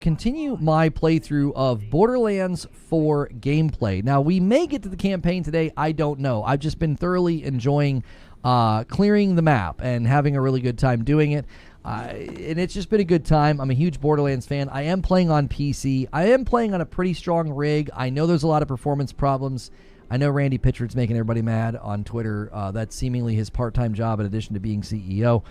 continue my playthrough of Borderlands 4 gameplay. Now, we may get to the campaign today. I don't know. I've just been thoroughly enjoying clearing the map and having a really good time doing it. And it's just been a good time. I'm a huge Borderlands fan. I am playing on PC. I am playing on a pretty strong rig. I know there's a lot of performance problems. I know Randy Pitchford's making everybody mad on Twitter. That's seemingly his part-time job in addition to being CEO.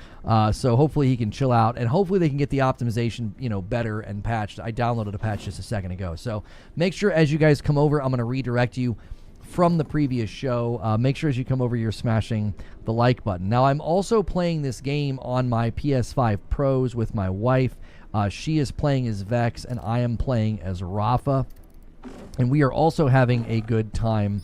So hopefully he can chill out, and hopefully they can get the optimization, better and patched. I downloaded a patch just a second ago. So make sure as you guys come over, I'm going to redirect you from the previous show. Make sure as you come over, you're smashing the like button. Now, I'm also playing this game on my PS5 Pros with my wife. She is playing as Vex, and I am playing as Rafa. And we are also having a good time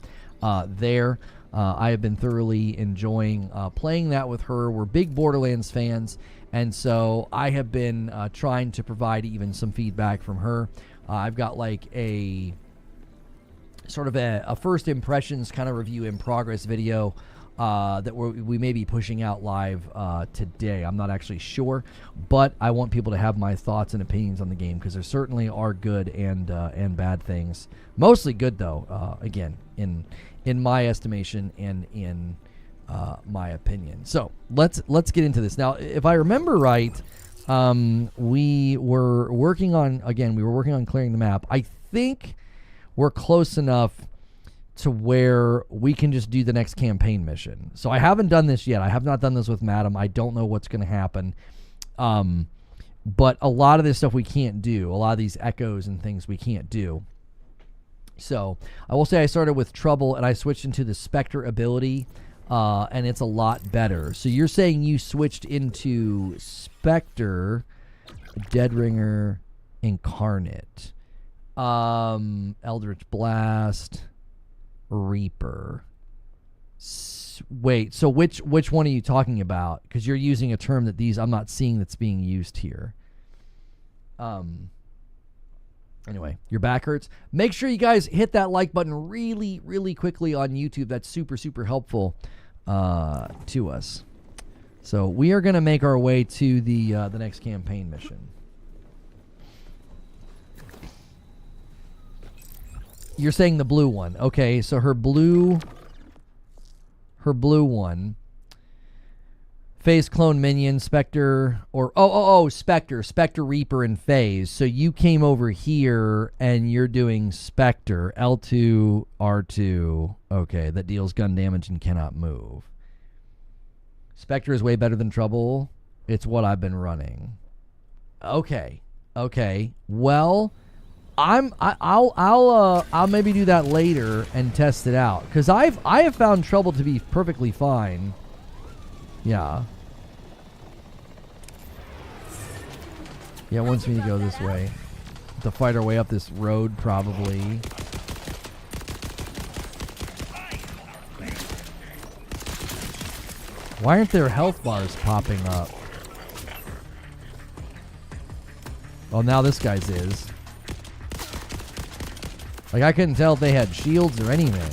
there. I have been thoroughly enjoying playing that with her. We're big Borderlands fans, and so I have been trying to provide even some feedback from her. I've got like a sort of a first impressions kind of review in progress video that we may be pushing out live today. I'm not actually sure, but I want people to have my thoughts and opinions on the game, because there certainly are good and bad things. Mostly good, though, again, in my estimation and in my opinion. So let's get into this. Now, if I remember right, we were working on clearing the map. I think we're close enough to where we can just do the next campaign mission. So I haven't done this yet. I have not done this with Madam. I don't know what's going to happen. But a lot of this stuff we can't do. A lot of these echoes and things we can't do. So I will say I started with Trouble, and I switched into the Spectre ability, and it's a lot better. So you're saying you switched into Spectre, Deadringer, Incarnate, Eldritch Blast, Reaper. Wait, so which one are you talking about? Because you're using a term that I'm not seeing that's being used here. Anyway, your back hurts. Make sure you guys hit that like button really, really quickly on YouTube. That's super, super helpful to us. So we are going to make our way to the next campaign mission. You're saying the blue one. Okay, so her blue one. Phase clone minion, Spectre, or Spectre, Reaper, and Phase. So you came over here and you're doing Spectre, L2, R2. Okay, that deals gun damage and cannot move. Spectre is way better than Trouble. It's what I've been running. Okay. Well, I'll maybe do that later and test it out, because I have found Trouble to be perfectly fine. Yeah. Yeah, it wants me to go this way. To fight our way up this road, probably. Why aren't there health bars popping up? Oh, now this guy's is. Like, I couldn't tell if they had shields or anything.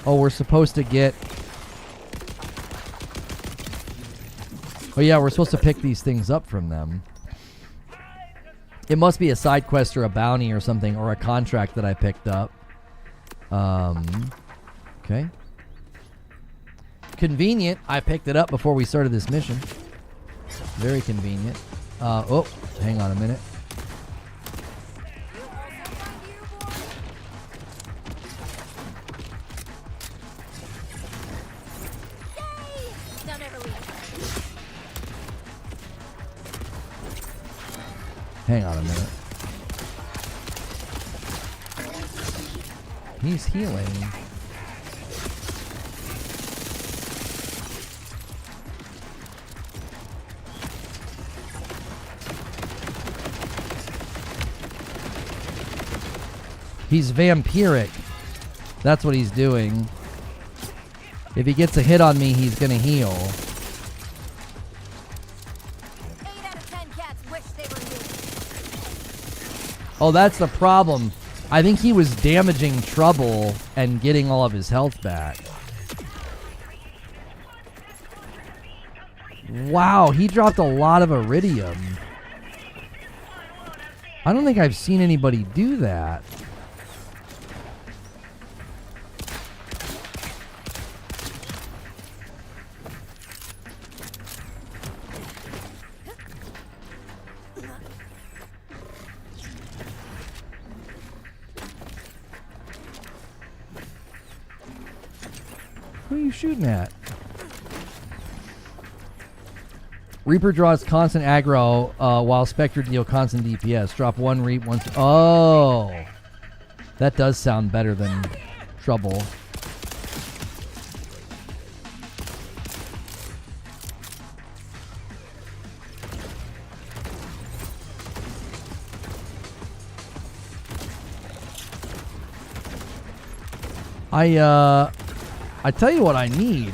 Oh, we're supposed to get... Oh, yeah, we're supposed to pick these things up from them. It must be a side quest or a bounty or something, or a contract that I picked up. Okay. Convenient. I picked it up before we started this mission. Very convenient. Oh, hang on a minute. Hang on a minute. He's healing. He's vampiric. That's what he's doing. If he gets a hit on me, he's gonna heal. 8 out of 10 cats wish they were you. Oh, that's the problem. I think he was damaging Trouble and getting all of his health back. Wow, he dropped a lot of iridium. I don't think I've seen anybody do that. Who are you shooting at? Reaper draws constant aggro while Spectre deal constant DPS. Drop one Reap once. Oh, that does sound better than Trouble. I tell you what I need.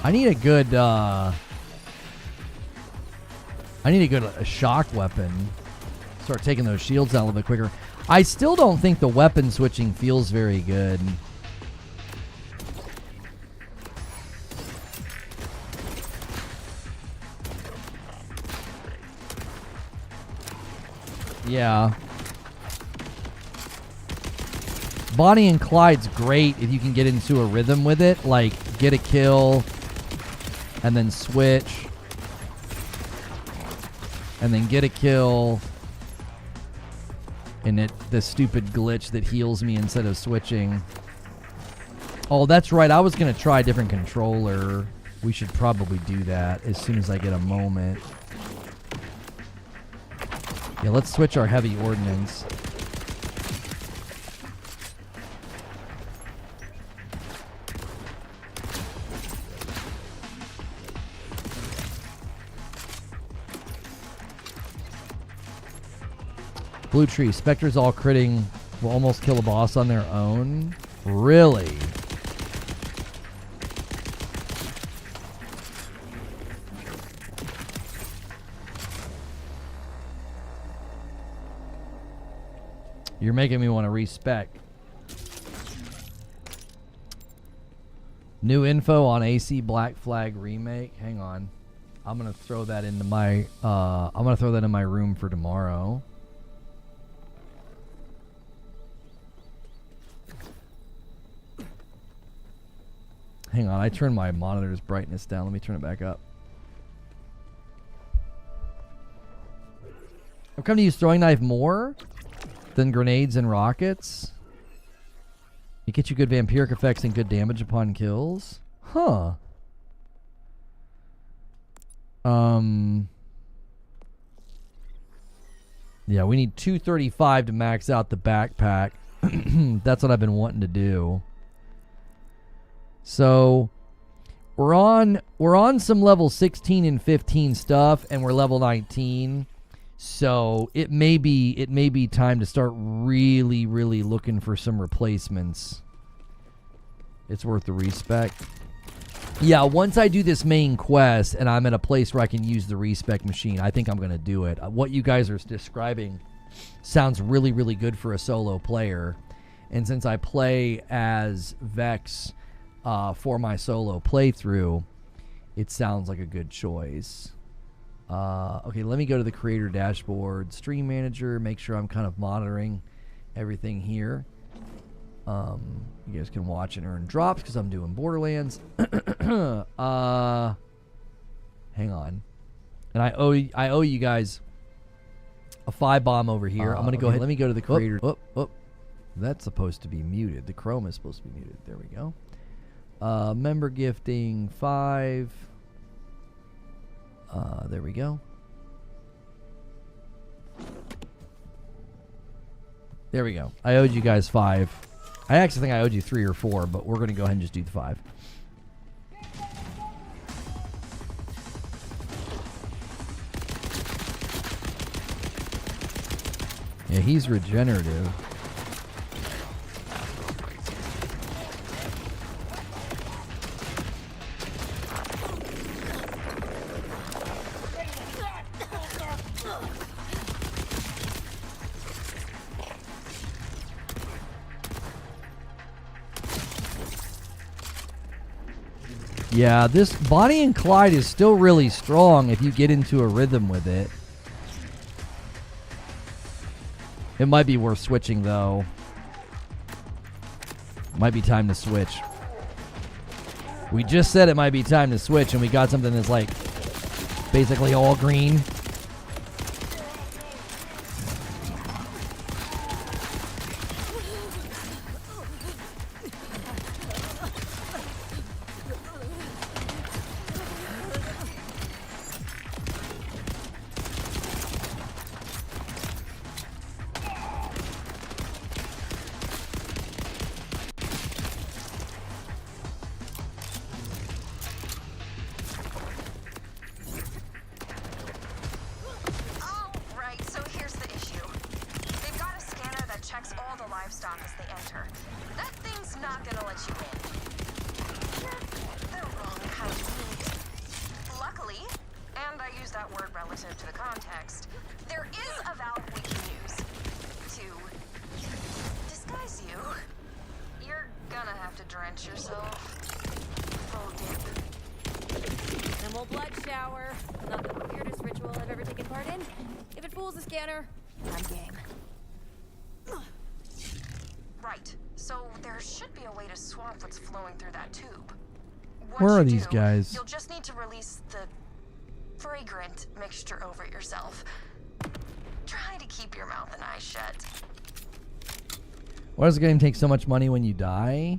I need a good, shock weapon. Start taking those shields out a little bit quicker. I still don't think the weapon switching feels very good. Yeah. Bonnie and Clyde's great if you can get into a rhythm with it, like get a kill and then switch and then get a kill and the stupid glitch that heals me instead of switching. Oh, that's right. I was going to try a different controller. We should probably do that as soon as I get a moment. Yeah, let's switch our heavy ordnance. Blue Tree. Spectres all critting will almost kill a boss on their own. Really? You're making me want to respec. New info on AC Black Flag remake. Hang on. I'm gonna throw that into my in my room for tomorrow. Hang on, I turned my monitor's brightness down. Let me turn it back up. I've come to use throwing knife more than grenades and rockets. It gets you good vampiric effects and good damage upon kills. Huh. Yeah, we need 235 to max out the backpack. That's what I've been wanting to do. So we're on some level 16 and 15 stuff, and we're level 19. So it may be time to start really looking for some replacements. It's worth the respec. Yeah, once I do this main quest and I'm at a place where I can use the respec machine, I think I'm going to do it. What you guys are describing sounds really good for a solo player. And since I play as Vex for my solo playthrough, it sounds like a good choice. Okay, let me go to the creator dashboard, stream manager, make sure I'm kind of monitoring everything here. You guys can watch and earn drops because I'm doing Borderlands. Hang on. And I owe you guys a 5 bomb over here. I'm gonna go ahead. Let me go to the creator. That's supposed to be muted. The Chrome is supposed to be muted. There we go. Member gifting 5. There we go. There we go. I owed you guys 5. I actually think I owed you 3 or 4, but we're going to go ahead and just do the 5. Yeah, he's regenerative. Yeah, this Bonnie and Clyde is still really strong if you get into a rhythm with it. It might be worth switching, though. Might be time to switch. We just said it might be time to switch, and we got something that's like basically all green. Where are these guys? You'll just need to release the fragrant mixture over yourself. Try to keep your mouth and eyes shut. Why does the game take so much money when you die?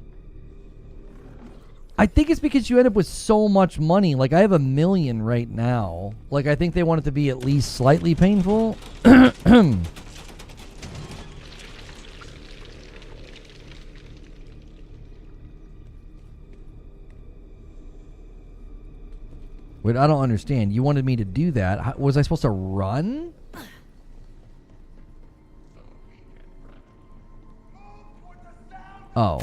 I think it's because you end up with so much money. Like, I have $1 million right now. Like, I think they want it to be at least slightly painful. Wait, I don't understand. You wanted me to do that. Was I supposed to run? Oh.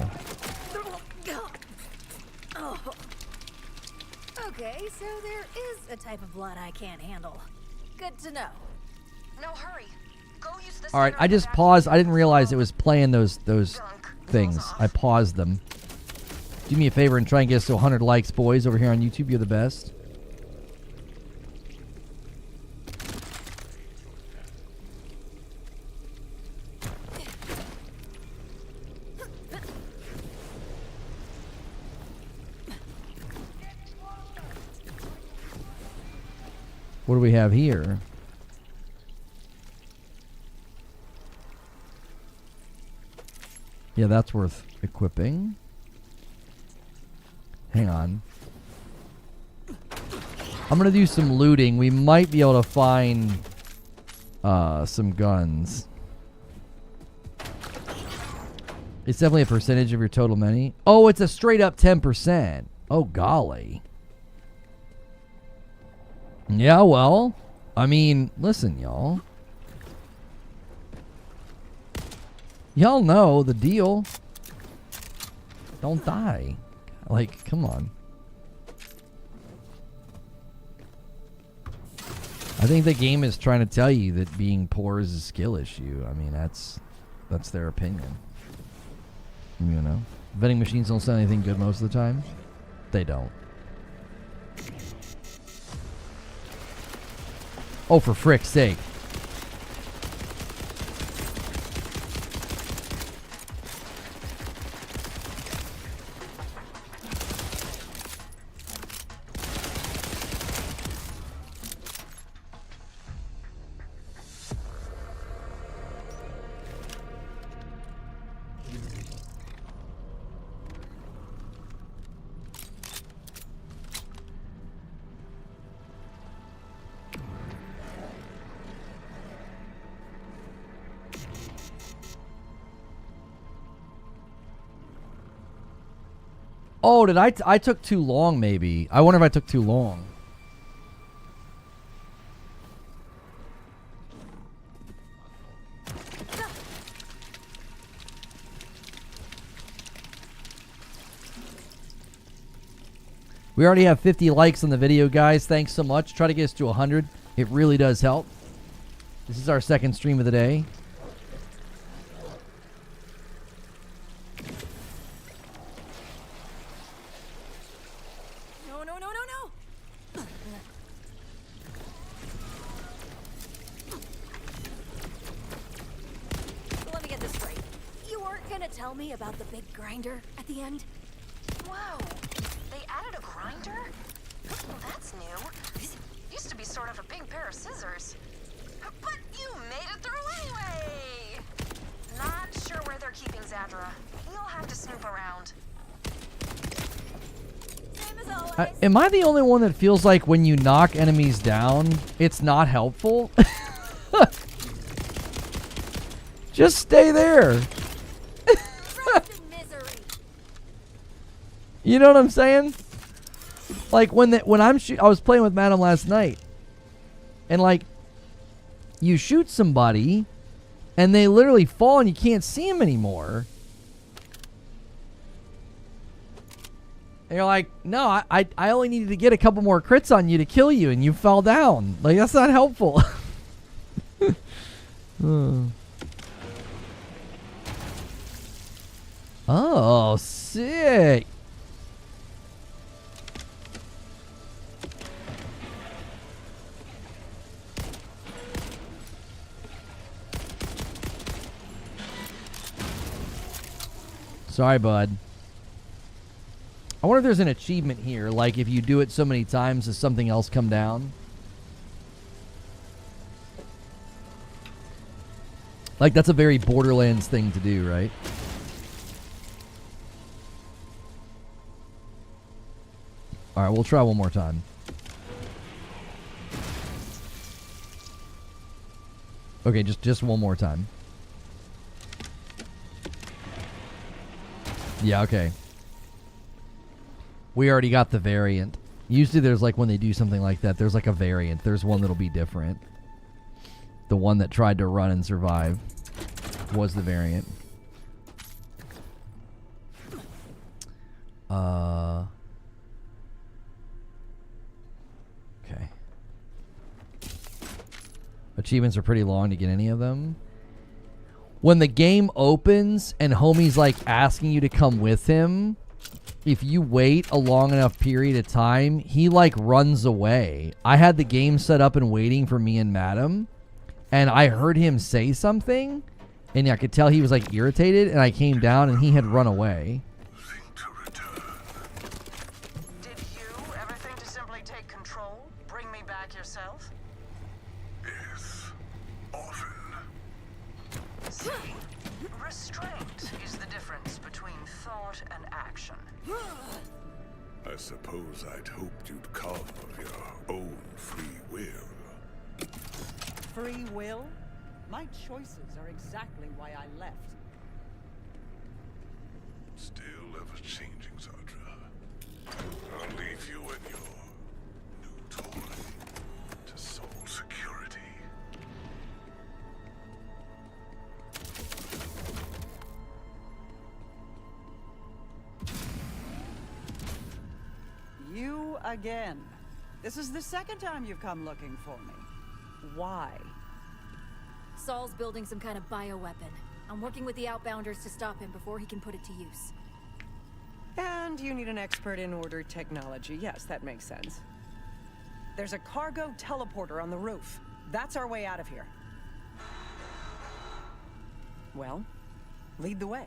Okay, so there is a type of blood I can't handle. Good to know. No hurry. Go use the All right, I just paused. I didn't realize it was playing those things. I paused them. Do me a favor and try and get us to 100 likes, boys, over here on YouTube. You're the best. What do we have here? Yeah, that's worth equipping. Hang on. I'm going to do some looting. We might be able to find some guns. It's definitely a percentage of your total money. Oh, it's a straight up 10%. Oh, golly. Yeah, well, I mean, listen, y'all. Y'all know the deal. Don't die. Like, come on. I think the game is trying to tell you that being poor is a skill issue. I mean, that's their opinion. You know? Vending machines don't sell anything good most of the time. They don't. Oh, for frick's sake. Oh, did I took too long, maybe. I wonder if I took too long. We already have 50 likes on the video, guys. Thanks so much. Try to get us to 100. It really does help. This is our second stream of the day. no, no, no, no, no! So let me get this straight. You weren't gonna tell me about the big grinder at the end? Whoa, they added a grinder? Well, that's new. Used to be sort of a big pair of scissors. But you made it through anyway! Not sure where they're keeping Zadra. You'll have to snoop around. Same as always. Am I the only one that feels like when you knock enemies down, it's not helpful? Just stay there. Rest in misery. You know what I'm saying? Like when I was playing with Madam last night, and like you shoot somebody, and they literally fall, and you can't see them anymore. And you're like, no, I only needed to get a couple more crits on you to kill you, and you fell down. Like, that's not helpful. Oh, sick. Sorry, bud. I wonder if there's an achievement here, like if you do it so many times, does something else come down? Like, that's a very Borderlands thing to do, right? Alright, we'll try one more time. Okay, just one more time. Yeah, okay. We already got the variant. Usually there's like, when they do something like that, there's like a variant. There's one that'll be different. The one that tried to run and survive was the variant. Okay. Achievements are pretty long to get any of them. When the game opens and homie's like asking you to come with him, if you wait a long enough period of time, he like runs away. I had the game set up and waiting for me and Madam, and I heard him say something, and I could tell he was like irritated, and I came down and he had run away. Did you ever think to simply take control? Bring me back yourself? Yes, often. See? Restraint is the difference between thought and action. I suppose I'd hoped you'd come of your own free will. Free will? My choices are exactly why I left. Still ever changing, Zadra. I'll leave you and your new toy to sole security. You again. This is the second time you've come looking for me. Why? Saul's building some kind of bioweapon. I'm working with the Outbounders to stop him before he can put it to use. And you need an expert in ordered technology. Yes, that makes sense. There's a cargo teleporter on the roof. That's our way out of here. Well, lead the way.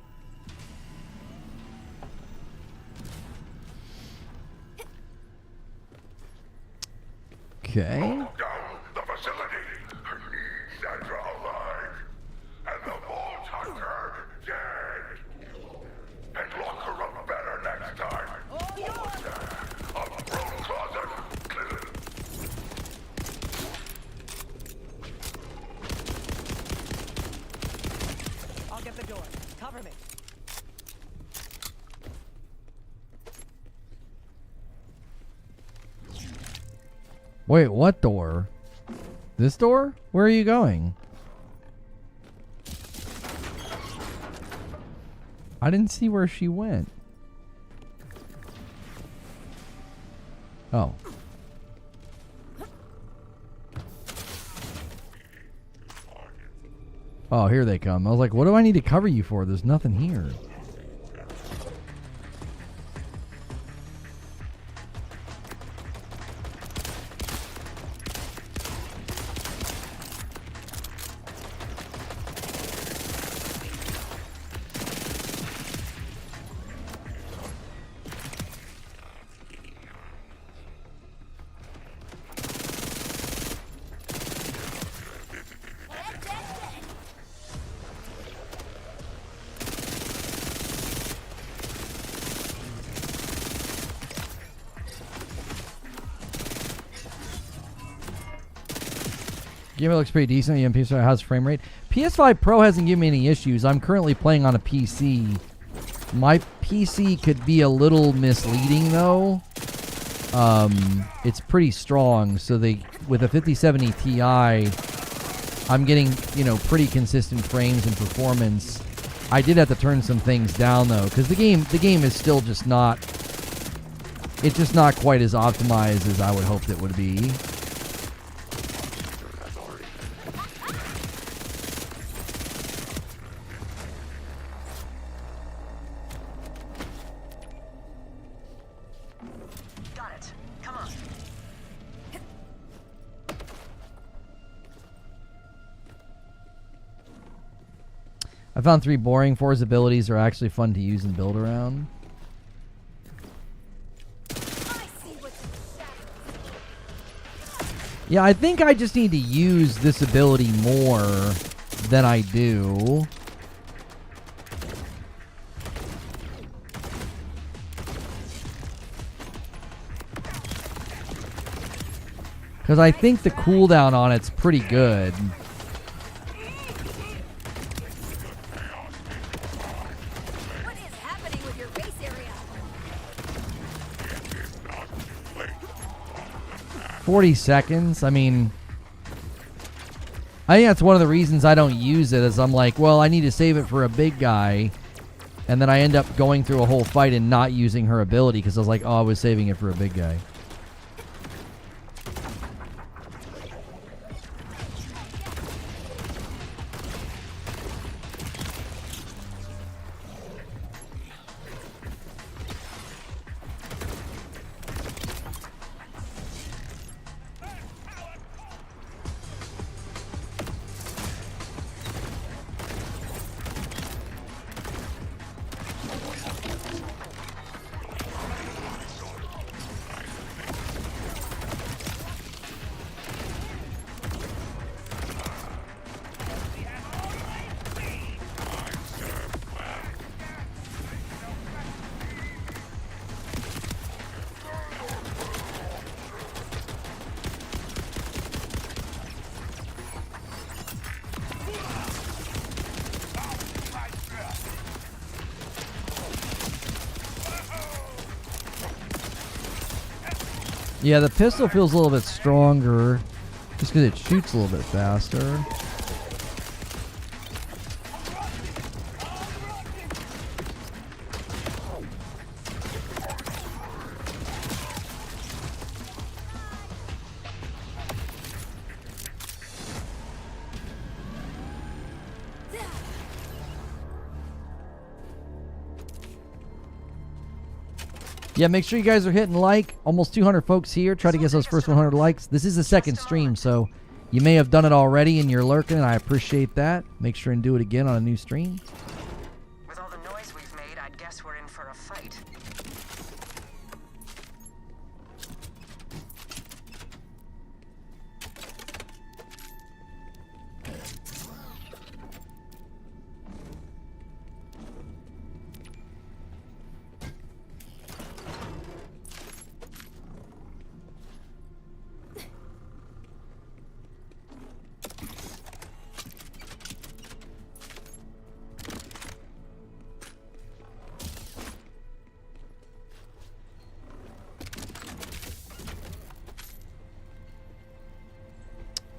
Okay. Lock down the facility. I need Zadra alive. And the Vault Hunter dead. And lock her up better next time. What's that? A broom closet. I'll get the door. Cover me. Wait, what door? This door? Where are you going? I didn't see where she went. Oh. Oh, here they come. I was like, what do I need to cover you for? There's nothing here. Game looks pretty decent. The PS5 has frame rate. PS5 Pro hasn't given me any issues. I'm currently playing on a PC. My PC could be a little misleading though. It's pretty strong, so with a 5070 Ti, I'm getting, you know, pretty consistent frames and performance. I did have to turn some things down though, because the game is still just not. It's just not quite as optimized as I would hope it would be. Got it. Come on. I found 3 boring. 4's abilities are actually fun to use and build around. Yeah, I think I just need to use this ability more than I do. Because I think the cooldown on it's pretty good. What is happening with your base area? 40 seconds. I mean, I think that's one of the reasons I don't use it, is I'm like, well, I need to save it for a big guy. And then I end up going through a whole fight and not using her ability because I was like, oh, I was saving it for a big guy. Yeah, the pistol feels a little bit stronger just because it shoots a little bit faster. Yeah, make sure you guys are hitting like. Almost 200 folks here. Try to get those first 100 likes. This is the second stream, so you may have done it already and you're lurking, and I appreciate that. Make sure and do it again on a new stream. With all the noise we've made, I'd guess we're in for a fight.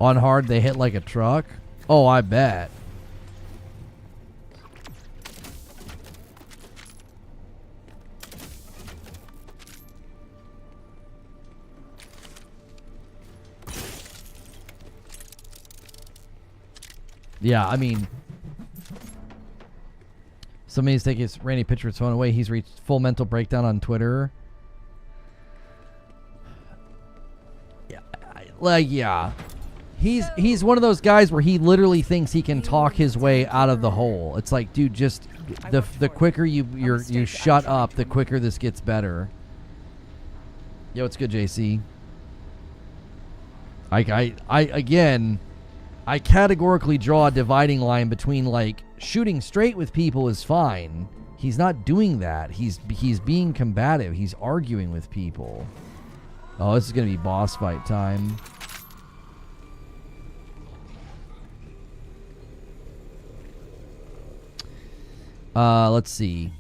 On hard, they hit like a truck. Oh, I bet. Yeah, I mean, somebody's taking his Randy Pitchford's phone away. He's reached full mental breakdown on Twitter. Yeah, yeah. He's one of those guys where he literally thinks he can talk his way out of the hole. It's like, dude, just the quicker you shut up, the quicker this gets better. Yo, it's good, JC. I categorically draw a dividing line between, like, shooting straight with people is fine. He's not doing that. He's being combative. He's arguing with people. Oh, this is gonna be boss fight time. Let's see.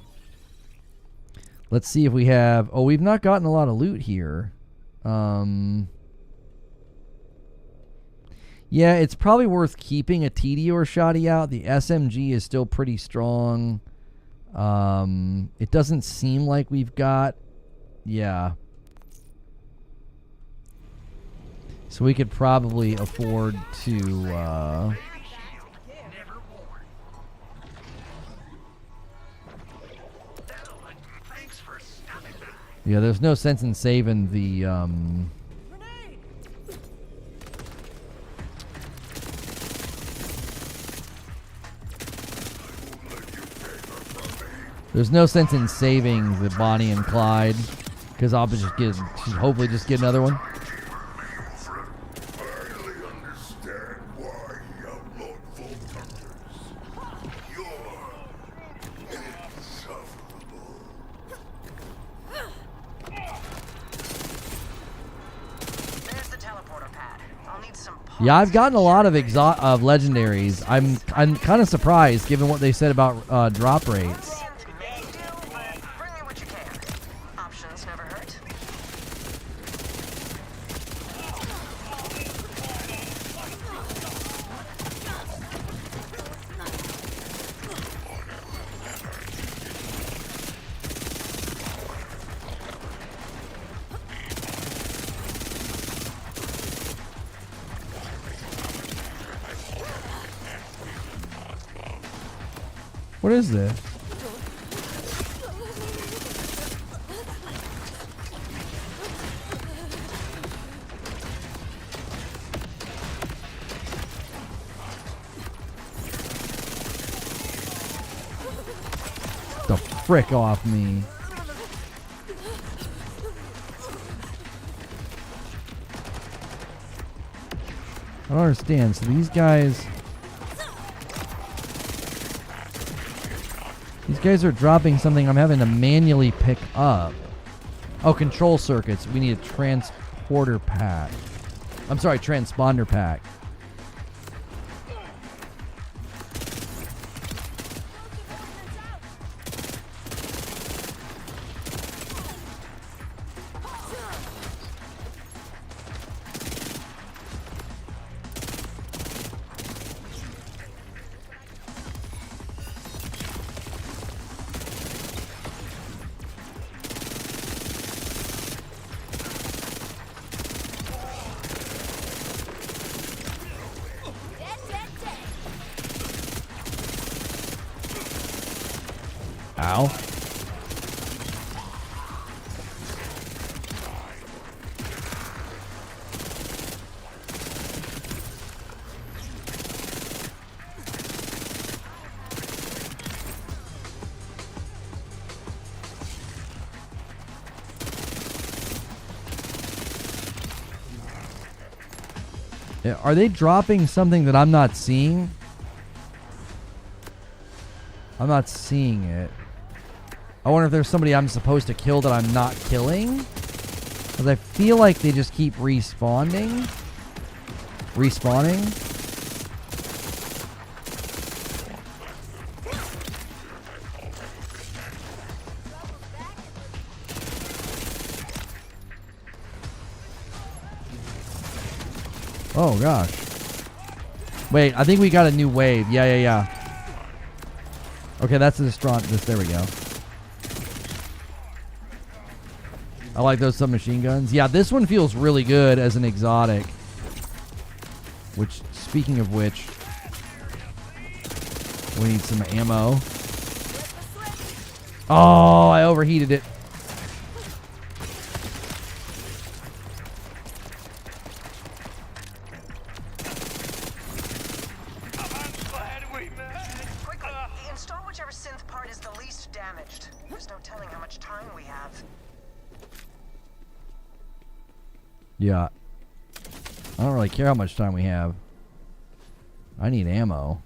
Let's see if we have... Oh, we've not gotten a lot of loot here. Yeah, it's probably worth keeping a TD or shoddy out. The SMG is still pretty strong. It doesn't seem like we've got... Yeah. So we could probably afford to... Yeah, there's no sense in saving the... There's no sense in saving the Bonnie and Clyde, because I'll just get, hopefully just get another one. Yeah, I've gotten a lot of legendaries. I'm kind of surprised given what they said about drop rates. What is this? The frick off me. I don't understand. So these guys... These guys are dropping something I'm having to manually pick up. Oh, control circuits. We need a transporter pack. I'm sorry, transponder pack. Ow. Yeah, are they dropping something that I'm not seeing? I'm not seeing it. I wonder if there's somebody I'm supposed to kill that I'm not killing. Because I feel like they just keep respawning. Oh, gosh. Wait, I think we got a new wave. Yeah. Okay, that's the strong. There we go. I like those submachine guns. Yeah, this one feels really good as an exotic. Which, speaking of which, we need some ammo. Oh, I overheated it. Yeah. I don't really care how much time we have. I need ammo.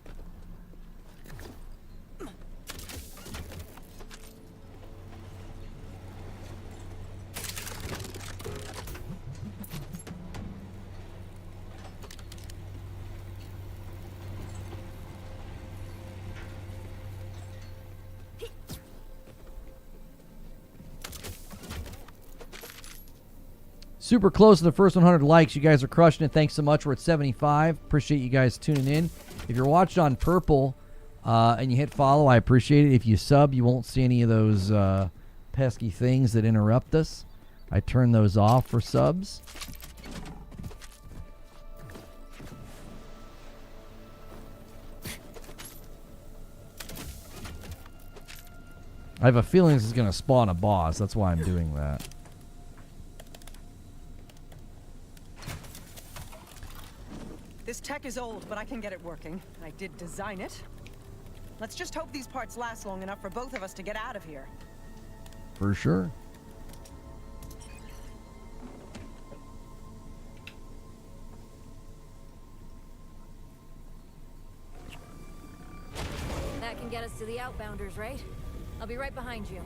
super close to the first 100 likes. You guys are crushing it. Thanks so much. We're at 75. Appreciate you guys tuning in. If you're watching on Purple and you hit follow, I appreciate it. If you sub, you won't see any of those pesky things that interrupt us. I turn those off for subs. I have a feeling this is going to spawn a boss. That's why I'm doing that. This tech is old, but I can get it working. I did design it. Let's just hope these parts last long enough for both of us to get out of here. For sure. That can get us to the outbounders, right? I'll be right behind you.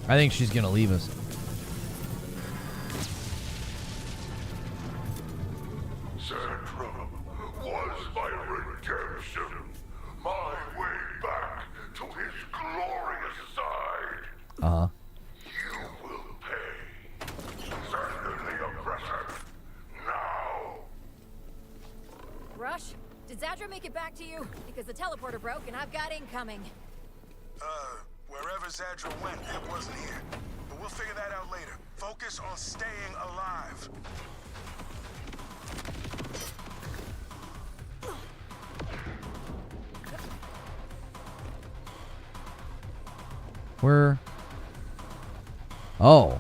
I think she's going to leave us. Sandra was my redemption, my way back to his glorious side. Uh-huh. You will pay. Surrender the oppressor. Now. Rush, did Zadra make it back to you? Because the teleporter broke and I've got incoming. Wherever Zadra went, it wasn't here. But we'll figure that out later. Focus on staying alive. Where? Oh.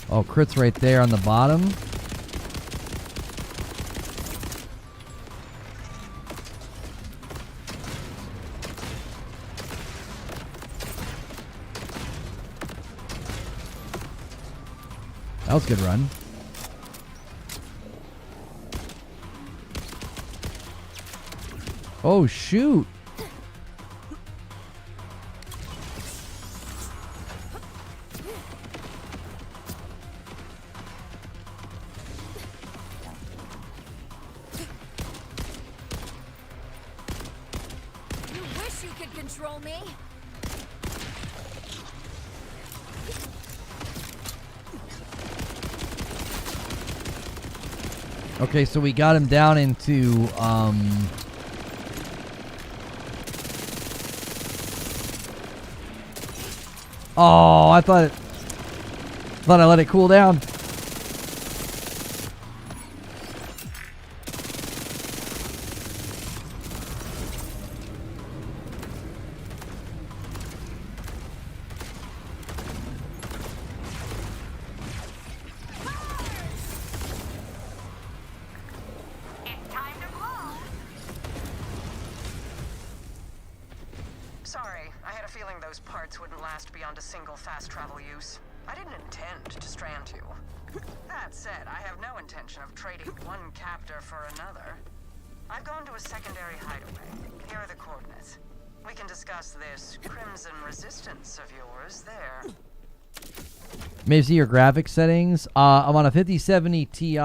Oh, crit's right there on the bottom. That was a good run. Oh, shoot. Control me? Okay, so we got him down into oh, I thought I let it cool down. Sorry, I had a feeling those parts wouldn't last beyond a single fast travel use. I didn't intend to strand you. That said, I have no intention of trading one captor for another. I've gone to a secondary hideaway. Here are the coordinates. We can discuss this Crimson Resistance of yours there. Maybe see your graphics settings. I'm on a 5070 Ti.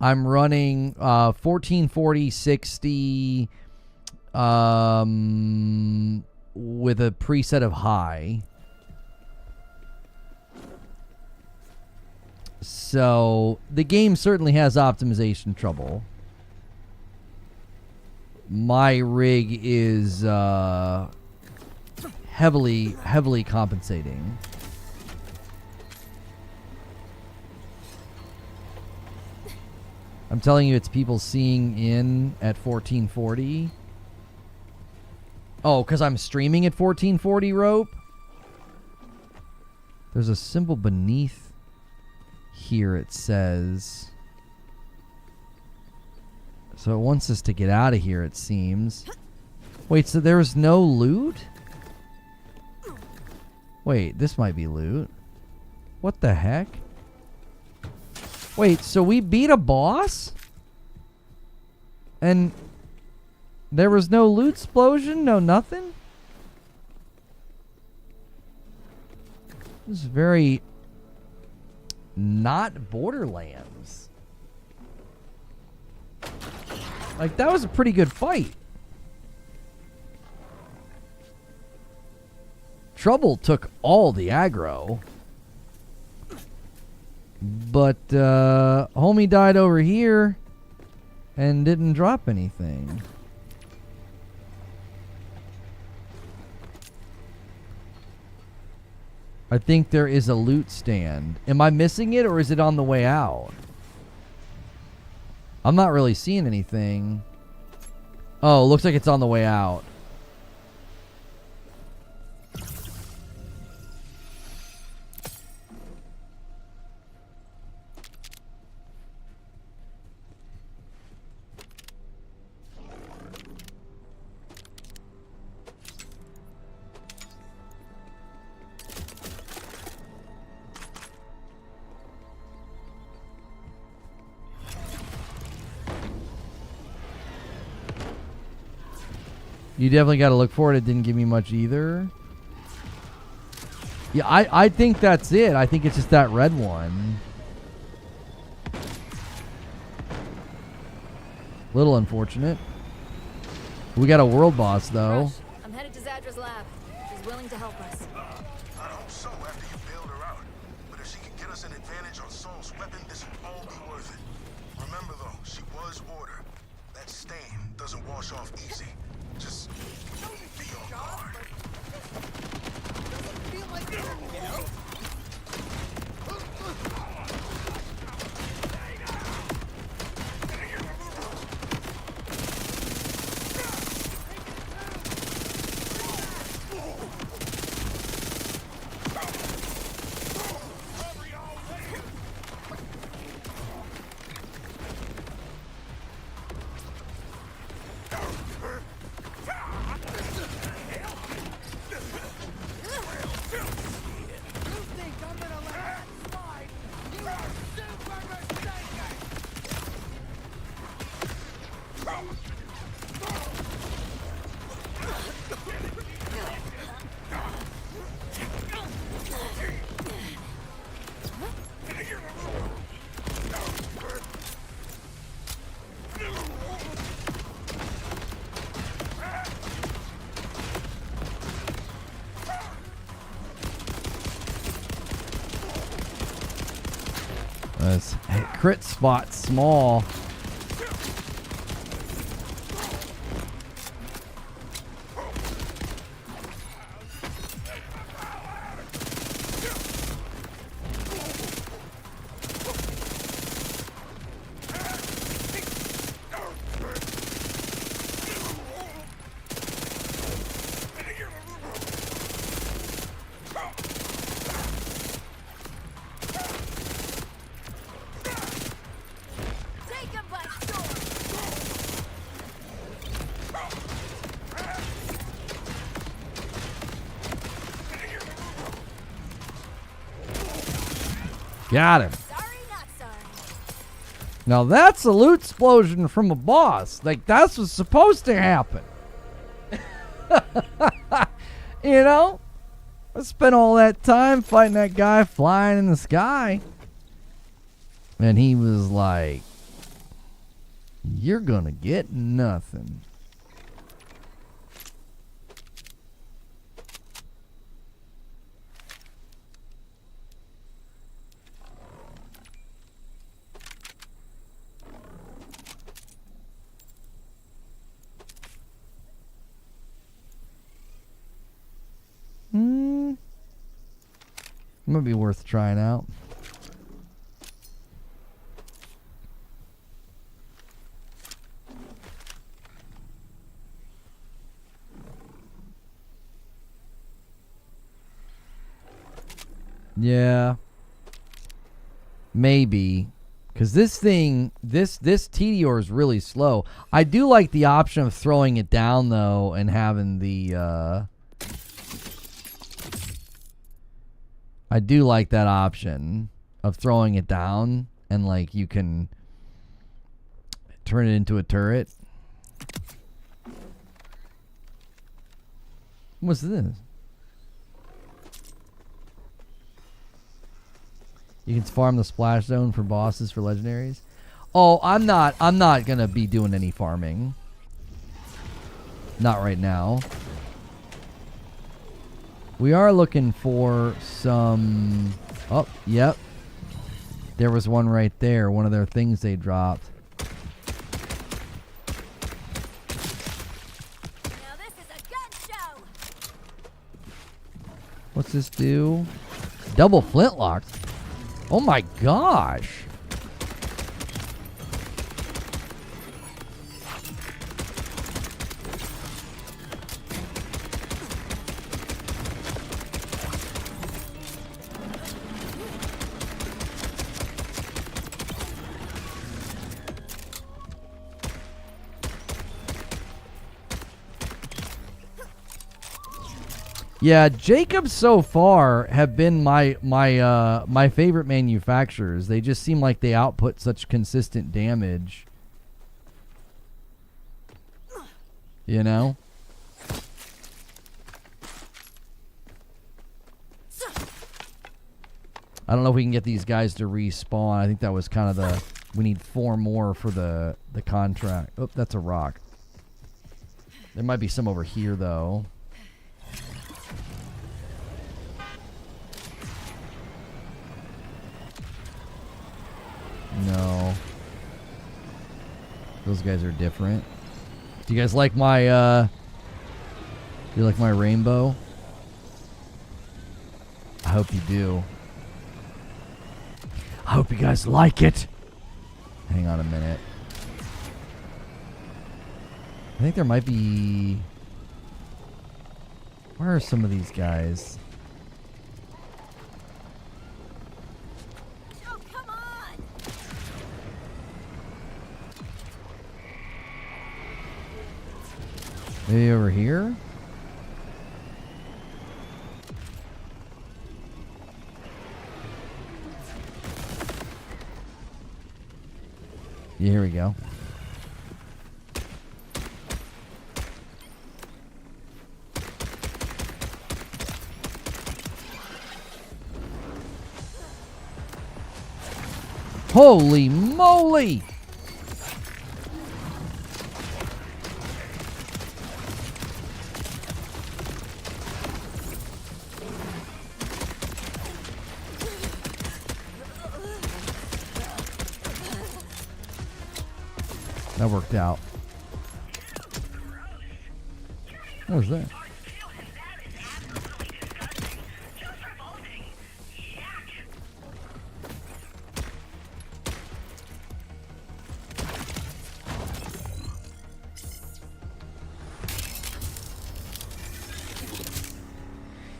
I'm running 1440 60 with a preset of high. So the game certainly has optimization trouble. My rig is heavily compensating. I'm telling you, it's people seeing in at 1440. Oh, because I'm streaming at 1440, Rope? There's a symbol beneath here, it says. So it wants us to get out of here, it seems. Wait, so there was no loot? Wait, this might be loot. What the heck? Wait, so we beat a boss? And there was no loot explosion, no nothing? This is very not Borderlands. Like, that was a pretty good fight. Trouble took all the aggro. But homie died over here and didn't drop anything. I think there is a loot stand. Am I missing it, or is it on the way out? I'm not really seeing anything. Oh, looks like it's on the way out. You definitely got to look for it. It didn't give me much either. Yeah, I think that's it. I think it's just that red one. Little unfortunate. We got a world boss, though. Rush, I'm headed to Zadra's lab. She's willing to help us. I hope so after you bailed her out. But if she can get us an advantage on Saul's weapon, this will all be worth it. Remember, though, she was ordered. That stain doesn't wash off easy. Just be on guard. This crit spot small. Got him. Sorry, not sorry. Now that's a loot explosion from a boss. Like, that's what's supposed to happen. You know? I spent all that time fighting that guy flying in the sky. And he was like, you're gonna get nothing. Might be worth trying out. Yeah. Maybe. Because this thing, this Tedior is really slow. I do like the option of throwing it down, though, and having the... I do like that option of throwing it down and, like, you can turn it into a turret. What's this? You can farm the splash zone for bosses for legendaries. Oh, I'm not gonna be doing any farming. Not right now. We are looking for some. Oh, yep. There was one right there. One of their things they dropped. Now this is a gun show. What's this do? Double flintlock. Oh my gosh. Yeah, Jacobs so far have been my favorite manufacturers. They just seem like they output such consistent damage. You know? I don't know if we can get these guys to respawn. I think that was kind of the... We need 4 more for the contract. Oh, that's a rock. There might be some over here, though. No. Those guys are different. Do you guys like my, do you like my rainbow? I hope you do. I hope you guys like it. Hang on a minute. I think there might be... Where are some of these guys? Oh, come on. Maybe over here? Yeah, here we go. Holy moly! That worked out. What was that?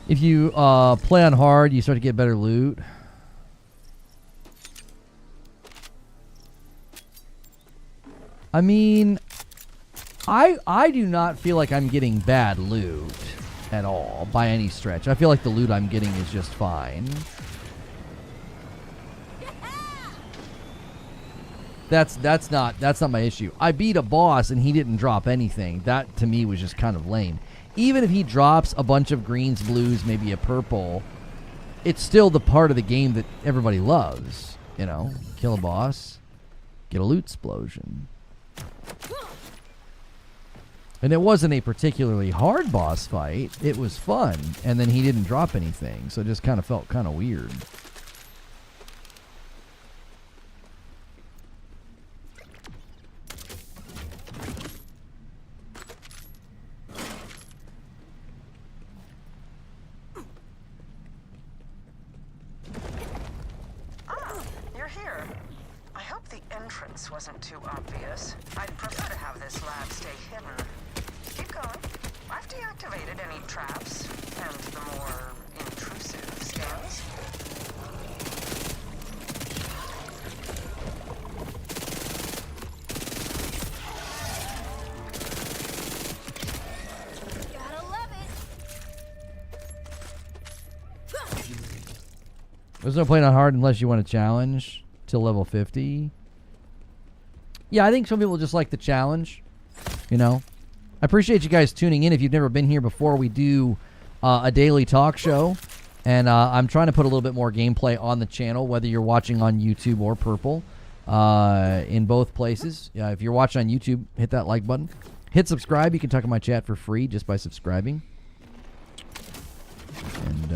If you play on hard, you start to get better loot. I mean, I do not feel like I'm getting bad loot at all by any stretch. I feel like the loot I'm getting is just fine. That's not my issue. I beat a boss and he didn't drop anything. That to me was just kind of lame. Even if he drops a bunch of greens, blues, maybe a purple, it's still the part of the game that everybody loves. You know, kill a boss, get a loot explosion. And it wasn't a particularly hard boss fight. It was fun. And then he didn't drop anything. So it just kind of felt kind of weird. Wasn't too obvious. I'd prefer to have this lab stay hidden. Keep going. I've deactivated any traps and the more intrusive scans. Gotta love it. There's no point on hard unless you want to challenge till level 50. Yeah, I think some people just like the challenge, you know. I appreciate you guys tuning in. If you've never been here before, we do a daily talk show. And I'm trying to put a little bit more gameplay on the channel, whether you're watching on YouTube or Purple, in both places. If you're watching on YouTube, hit that like button. Hit subscribe. You can talk in my chat for free just by subscribing. And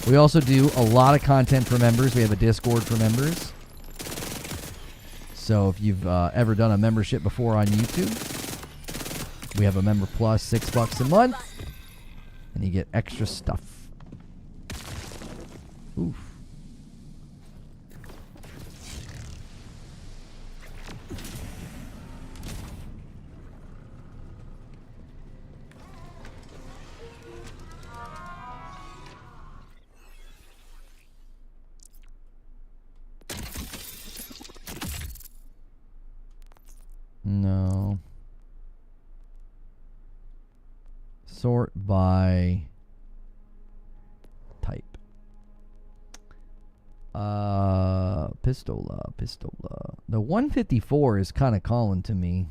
we also do a lot of content for members. We have a Discord for members. So if you've ever done a membership before on YouTube, we have a Member Plus, $6 a month, and you get extra stuff. Oof. No. Sort by type. Pistola. The 154 is kind of calling to me.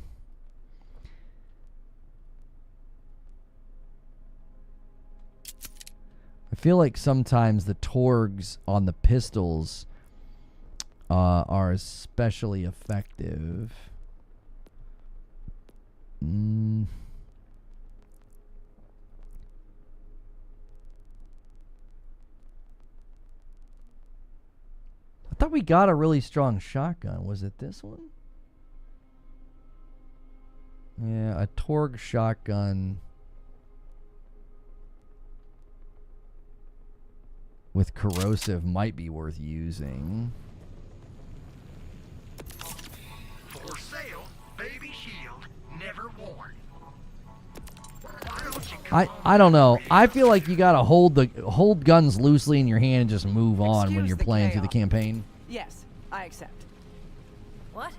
I feel like sometimes the torgs on the pistols are especially effective. I thought we got a really strong shotgun. Was it this one? Yeah, a Torg shotgun with corrosive might be worth using. For sale, baby shield, never worn. Why don't you come I don't know. I feel like you gotta hold guns loosely in your hand and just move on when Excuse you're the playing through the chaos. campaign. Yes, I accept. What?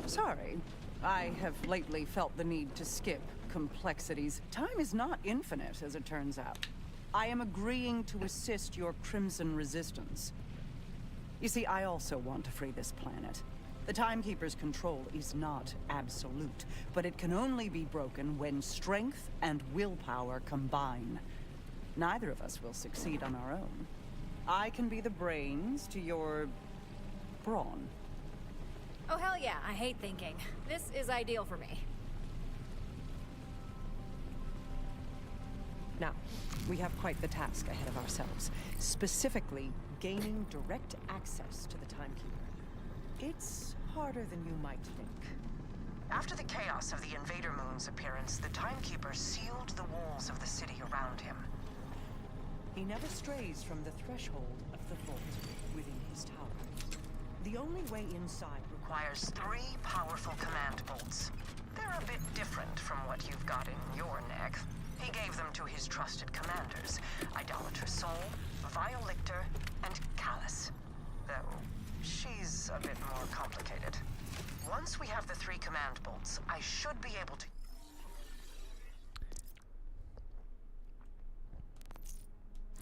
Sorry. I have lately felt the need to skip complexities. Time is not infinite, as it turns out. I am agreeing to assist your Crimson Resistance. You see, I also want to free this planet. The Timekeeper's control is not absolute, but it can only be broken when strength and willpower combine. Neither of us will succeed on our own. I can be the brains to your brawn. Oh, hell yeah. I hate thinking. This is ideal for me. Now, we have quite the task ahead of ourselves. Specifically, gaining direct access to the Timekeeper. It's harder than you might think. After the chaos of the Invader Moon's appearance, the Timekeeper sealed the walls of the city around him. He never strays from the threshold of the vault within his tower. The only way inside requires 3 powerful command bolts. They're a bit different from what you've got in your neck. He gave them to his trusted commanders, Idolatrous Soul, Vile Lictor, and Callus. Though, she's a bit more complicated. Once we have the 3 command bolts, I should be able to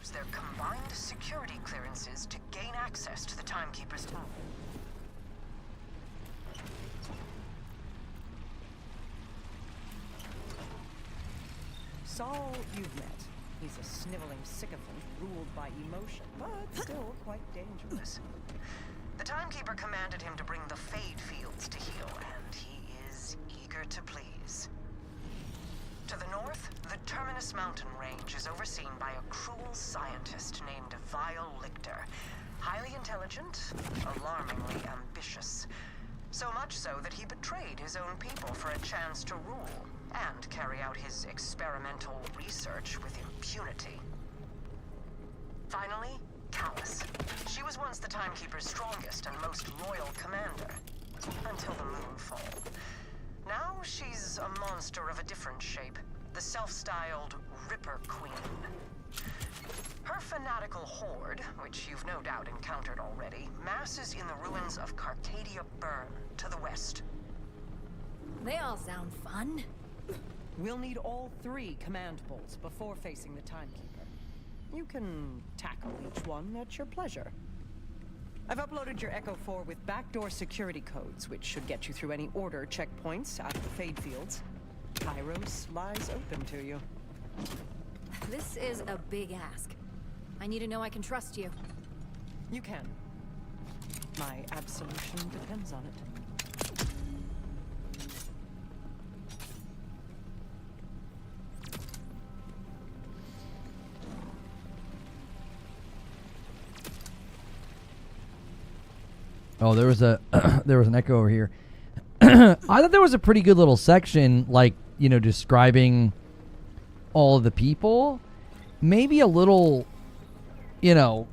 use their combined security clearances to gain access to the Timekeeper's tower. Saul, you've met. He's a sniveling sycophant ruled by emotion, but still quite dangerous. The Timekeeper commanded him to bring the Fade Fields to heal, and he is eager to please. To the north, the Terminus Mountain Range is overseen by a cruel scientist named Vile Lictor. Highly intelligent, alarmingly ambitious. So much so that he betrayed his own people for a chance to rule and carry out his experimental research with impunity. Finally, Callus. She was once the Timekeeper's strongest and most loyal commander, until the Moonfall. Now she's a monster of a different shape, the self-styled Ripper Queen. Her fanatical horde, which you've no doubt encountered already, masses in the ruins of Carcadia Burn to the west. They all sound fun. We'll need all 3 command bolts before facing the Timekeeper. You can tackle each one at your pleasure. I've uploaded your Echo 4 with backdoor security codes, which should get you through any order checkpoints out of the Fade fields. Kairos lies open to you. This is a big ask. I need to know I can trust you. You can. My absolution depends on it. Oh, there was a there was an echo over here. I thought there was a pretty good little section, like, you know, describing all of the people. Maybe a little, you know,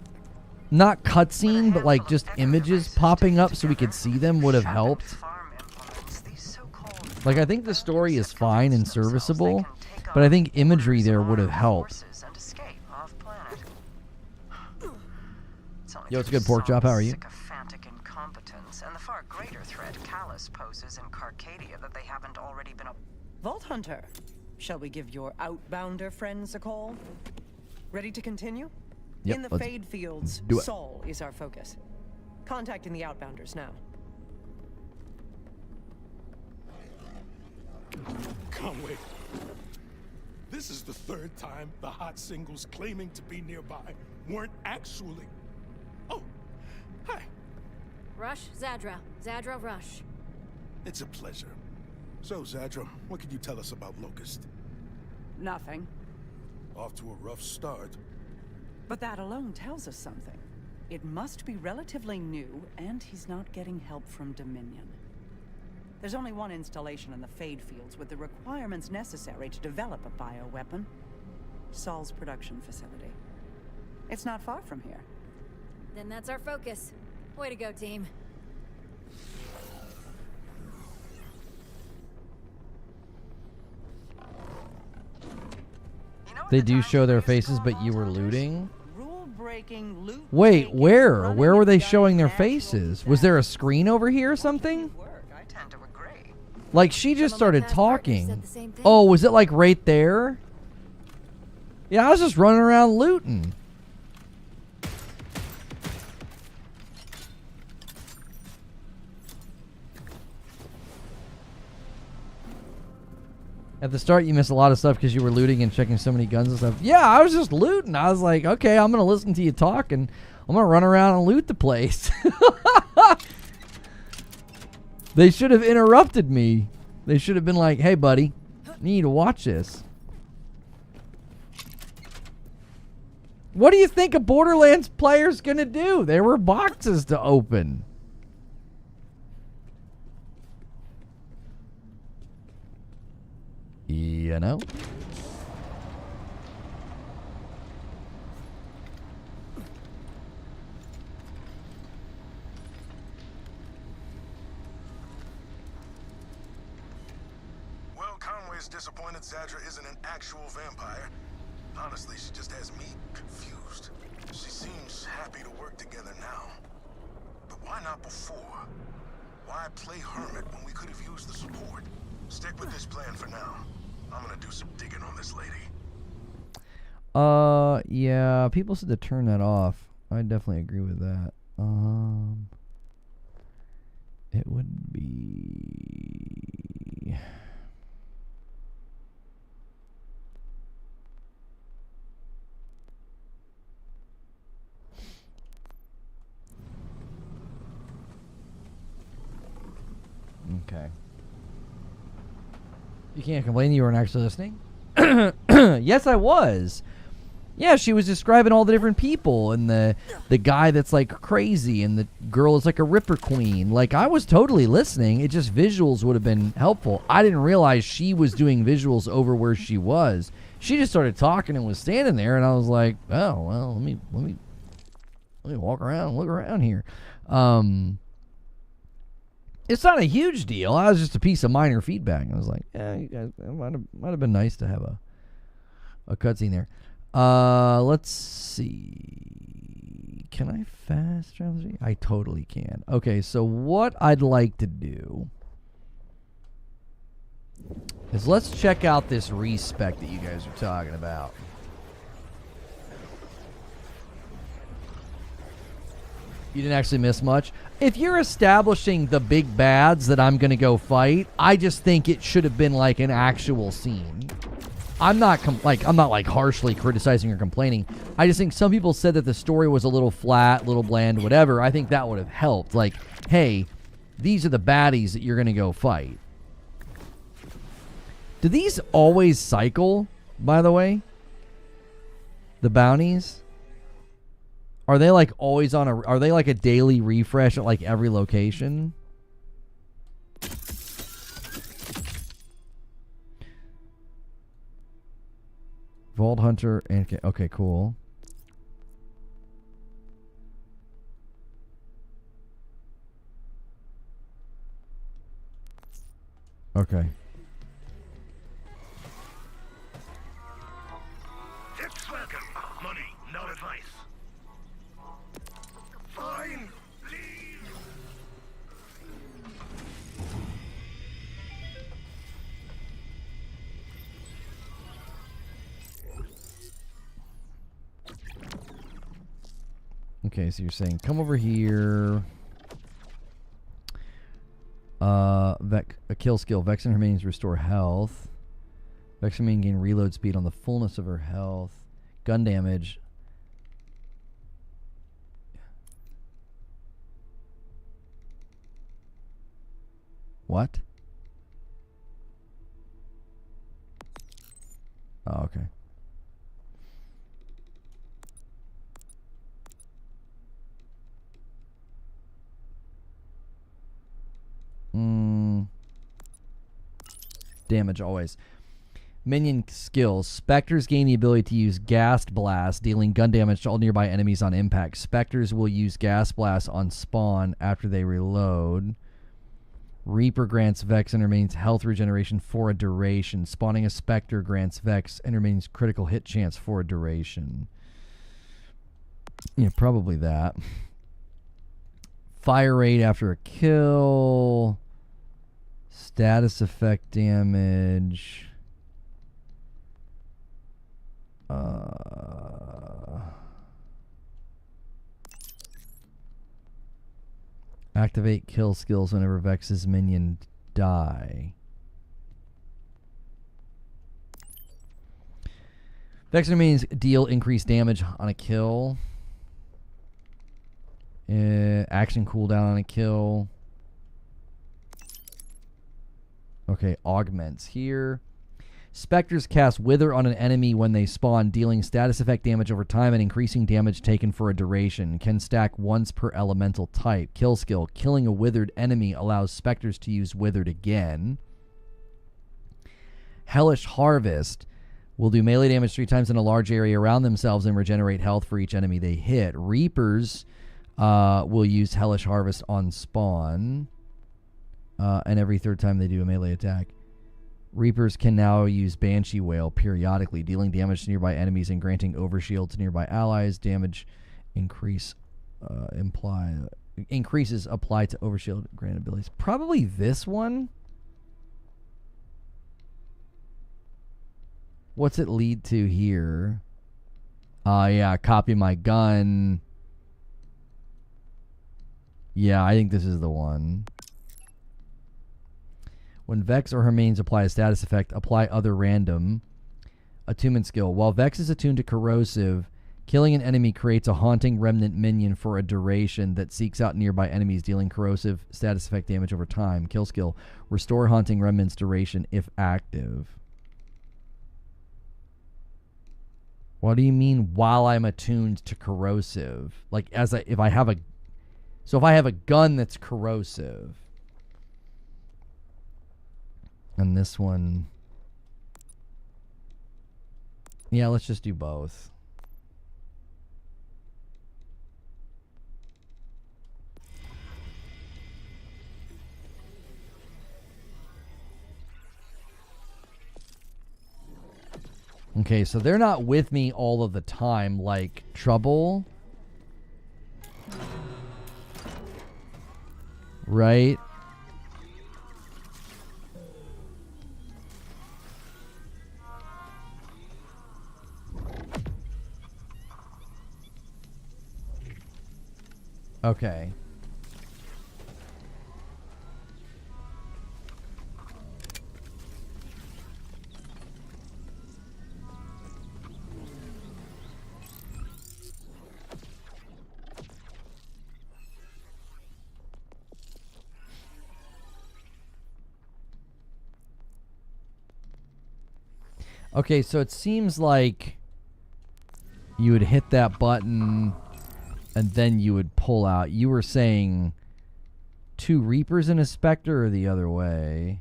not cutscene, but like just images popping up so we could see them would have helped. Like, I think the story is fine and serviceable, but I think imagery there would have helped. Yo, it's a good pork chop. How are you? Sycophantic incompetence and the far greater threat Callus poses in Carcadia that they haven't already been up. Vault Hunter, shall we give your outbounder friends a call? Ready to continue? Yep, In the let's Fade fields, do it. Sol is our focus. Contacting the outbounders now. Conway, this is the third time the hot singles claiming to be nearby weren't actually. Oh, hi. Rush, Zadra. Zadra, Rush. It's a pleasure. So, Zadra, what can you tell us about Locust? Nothing. Off to a rough start. But that alone tells us something. It must be relatively new, and he's not getting help from Dominion. There's only one installation in the Fade fields with the requirements necessary to develop a bioweapon. Sol's production facility. It's not far from here. Then that's our focus. Way to go, team. They do show their faces, but you were looting? Rule-breaking, loot. Wait, where? Where were they showing their faces? Was there a screen over here or something? I tend to agree. Like, she just Some of my started past partners talking. said the same thing. Oh, was it like right there? Yeah, I was just running around looting. At the start, you missed a lot of stuff because you were looting and checking so many guns and stuff. Yeah, I was just looting. I was like, okay, I'm going to listen to you talk, and I'm going to run around and loot the place. They should have interrupted me. They should have been like, hey, buddy, you need to watch this. What do you think a Borderlands player's going to do? There were boxes to open. You know? Well, Conway's disappointed Zadra isn't an actual vampire. Honestly, she just has me confused. She seems happy to work together now. But why not before? Why play hermit when we could have used the support? Stick with this plan for now. I'm gonna do some digging on this lady. Yeah, people said to turn that off. I definitely agree with that. It would be... Okay. You can't complain you weren't actually listening? Yes, I was. Yeah, she was describing all the different people, and the guy that's like crazy, and the girl is like a Ripper Queen. Like, I was totally listening. It just visuals would have been helpful. I didn't realize she was doing visuals over where she was. She just started talking and was standing there, and I was like, oh well, let me walk around and look around here. It's not a huge deal. I was just a piece of minor feedback. I was like, yeah, you guys, it might have been nice to have a cutscene there. Let's see. Can I fast travel? I totally can. Okay, so what I'd like to do is let's check out this respec that you guys are talking about. You didn't actually miss much. If you're establishing the big bads that I'm going to go fight, I just think it should have been like an actual scene. I'm not like harshly criticizing or complaining. I just think some people said that the story was a little flat, little bland, whatever. I think that would have helped. Like, hey, these are the baddies that you're going to go fight. Do these always cycle, by the way? The bounties? Are they like always on a... Are they like a daily refresh at like every location? Vault Hunter and... Okay, cool. Okay. Tips welcome. Money, no advice. Fine. Leave. Okay, so you're saying come over here. A kill skill. Vex and her minions restore health. Vex and minion gain reload speed on the fullness of her health. Gun damage. What? Oh, okay. Damage always. Minion skills. Spectres gain the ability to use Ghast Blast, dealing gun damage to all nearby enemies on impact. Spectres will use Ghast Blast on spawn after they reload. Reaper grants Vex and remains health regeneration for a duration. Spawning a Spectre grants Vex and remains critical hit chance for a duration. Yeah, probably that. Fire rate after a kill. Status effect damage. Activate kill skills whenever Vex's minion die. Vex means deal increased damage on a kill. Action cooldown on a kill. Okay, augments here. Spectres cast Wither on an enemy when they spawn, dealing status effect damage over time and increasing damage taken for a duration. Can stack once per elemental type. Kill skill. Killing a withered enemy allows Spectres to use Withered again. Hellish Harvest will do melee damage 3 times in a large area around themselves and regenerate health for each enemy they hit. Reapers will use Hellish Harvest on spawn. And every 3rd time they do a melee attack. Reapers can now use Banshee Wail periodically, dealing damage to nearby enemies and granting overshield to nearby allies. Damage increases apply to overshield granted abilities. Probably this one. What's it lead to here? Yeah, copy my gun. Yeah, I think this is the one. When Vex or her mains apply a status effect, apply other random. Attunement skill. While Vex is attuned to corrosive, killing an enemy creates a haunting remnant minion for a duration that seeks out nearby enemies, dealing corrosive status effect damage over time. Kill skill. Restore haunting remnant's duration if active. What do you mean while I'm attuned to corrosive? Like if I have a gun that's corrosive. And this one... Yeah, let's just do both. Okay, so they're not with me all of the time, like Trouble. Right? Okay. Okay, so it seems like you would hit that button and then you would pull out. You were saying 2 Reapers and a Spectre, or the other way?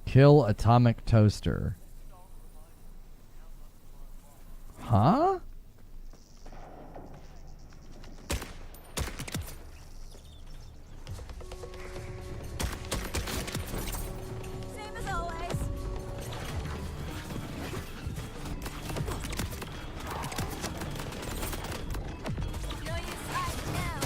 Kill Atomic Toaster. Huh? Same as always. No use hiding now.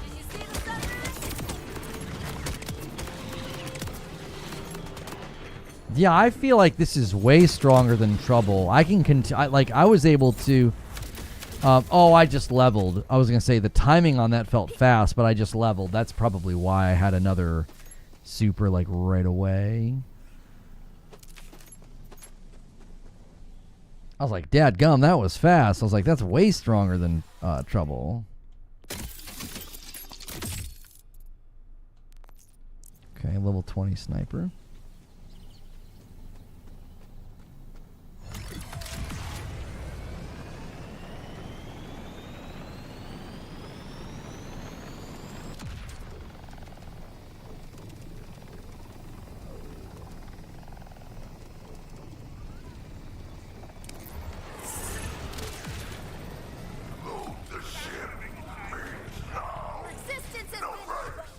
Did you see the sunrise? Yeah, I feel like this is way stronger than Trouble. I can I was able to. Oh, I just leveled. I was gonna say the timing on that felt fast, but I just leveled. That's probably why I had another super like right away. I was like, "Dadgum, that was fast." I was like, "That's way stronger than Trouble." Okay, level 20 sniper. Load the ship. Means now. Resistance has No been. breaks.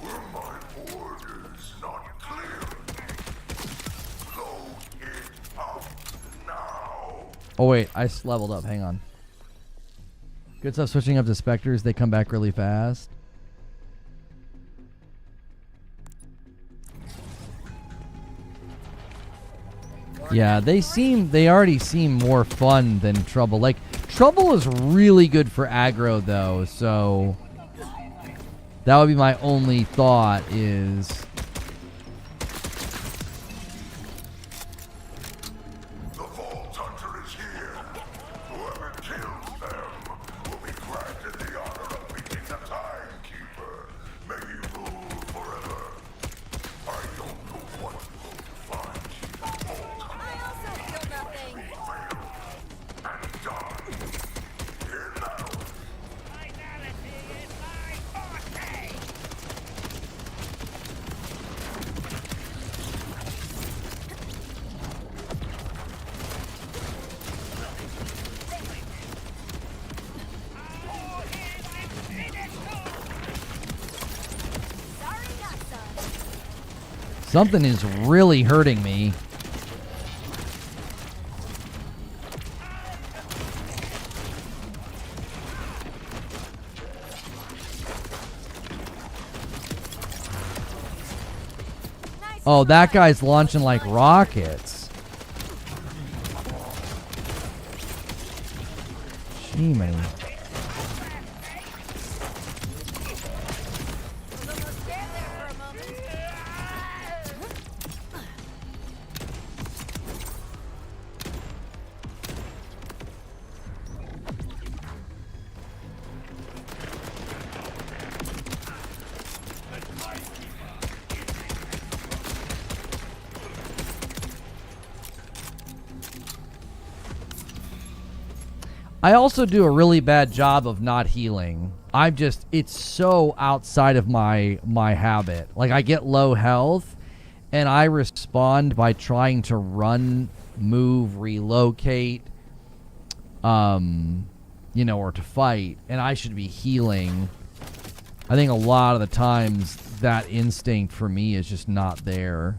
Were my orders not clear? Load it up now. Oh wait, I leveled up. Hang on. Good stuff. Switching up to Spectres, they come back really fast. Yeah, they already seem more fun than Trouble. Like, Trouble is really good for aggro though, so that would be my only thought is The Vault Hunter is here. Whoever kills them will be granted the honor of beating the Timekeeper. May you rule forever. I don't know what will find you, Vault Hunter. I also feel nothing. Fail and die. Here now. Finality is my forte! Sorry, not son. something is really hurting me. Nice Oh, that try. guy's launching like rockets. Gee, man. Was almost scared there for a moment. I also do a really bad job of not healing. It's so outside of my habit. Like, I get low health, and I respond by trying to run, move, relocate, or to fight, and I should be healing. I think a lot of the times that instinct for me is just not there.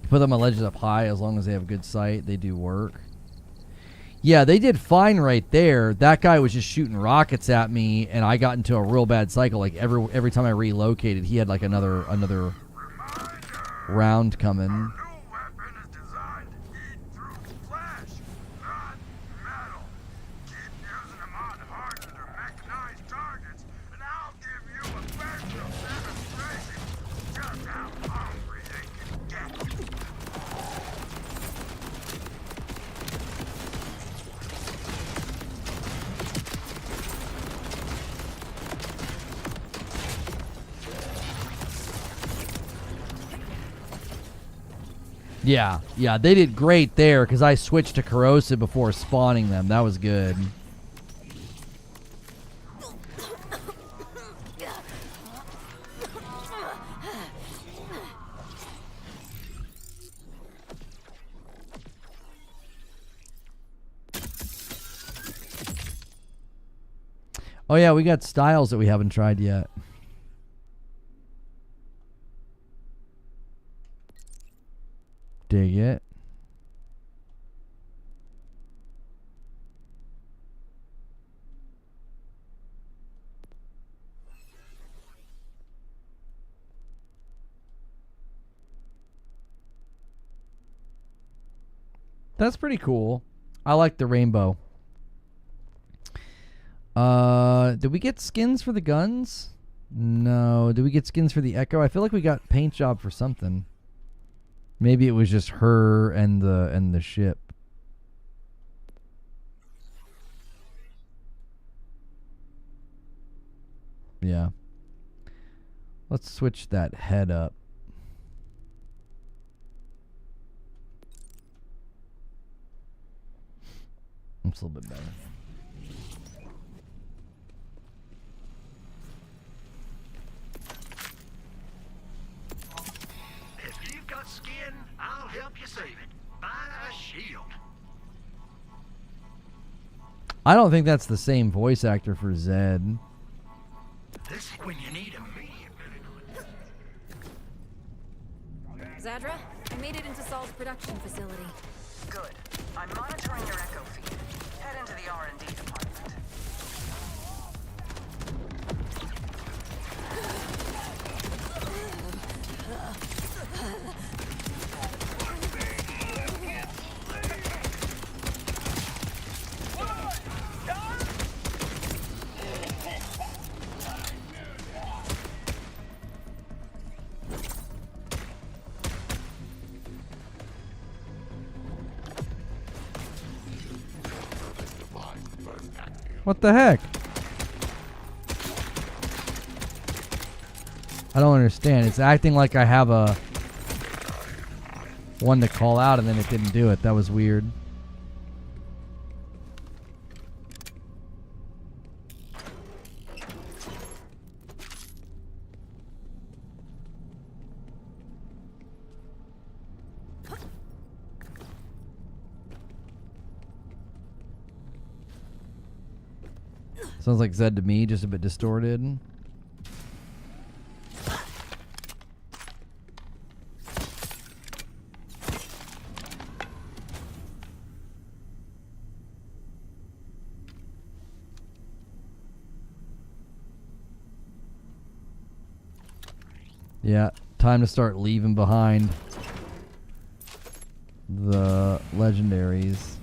Put them on ledges up high, as long as they have good sight, they do work. Yeah, they did fine right there. That guy was just shooting rockets at me, and I got into a real bad cycle. Like, every time I relocated, he had like another round coming. Yeah, they did great there because I switched to corrosive before spawning them. That was good. Oh yeah, we got styles that we haven't tried yet. Dig it. That's pretty cool. I like the rainbow. Did we get skins for the guns? No. Did we get skins for the Echo? I feel like we got paint job for something. Maybe it was just her and the ship. Yeah. Let's switch that head up. That's a little bit better. If you've got skin, I'll help you save it. Buy a shield. I don't think that's the same voice actor for Zed. This is when you need him. Zadra, I made it into Saul's production facility. Good. I'm monitoring your echo feed. Head into the R&D department. What the heck? I don't understand. It's acting like I have a one to call out and then it didn't do it. That was weird. Sounds like Zed to me, just a bit distorted. Yeah, time to start leaving behind the legendaries.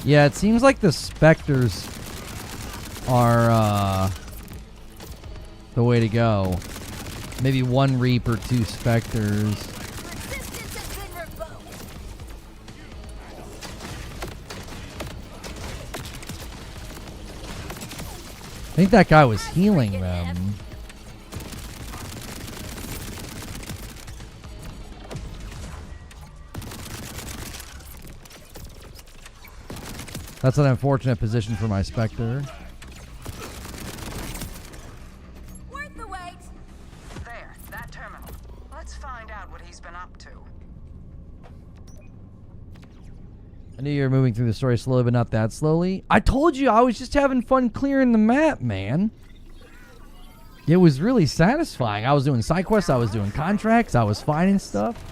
Yeah, it seems like the specters are the way to go. Maybe 1 Reaper, 2 specters. Resistance has been revoked. I think that guy was healing them. That's an unfortunate position for my specter. Worth the wait. There, that terminal. Let's find out what he's been up to. I knew you were moving through the story slowly, but not that slowly. I told you I was just having fun clearing the map, man. It was really satisfying. I was doing side quests, I was doing contracts, I was finding stuff.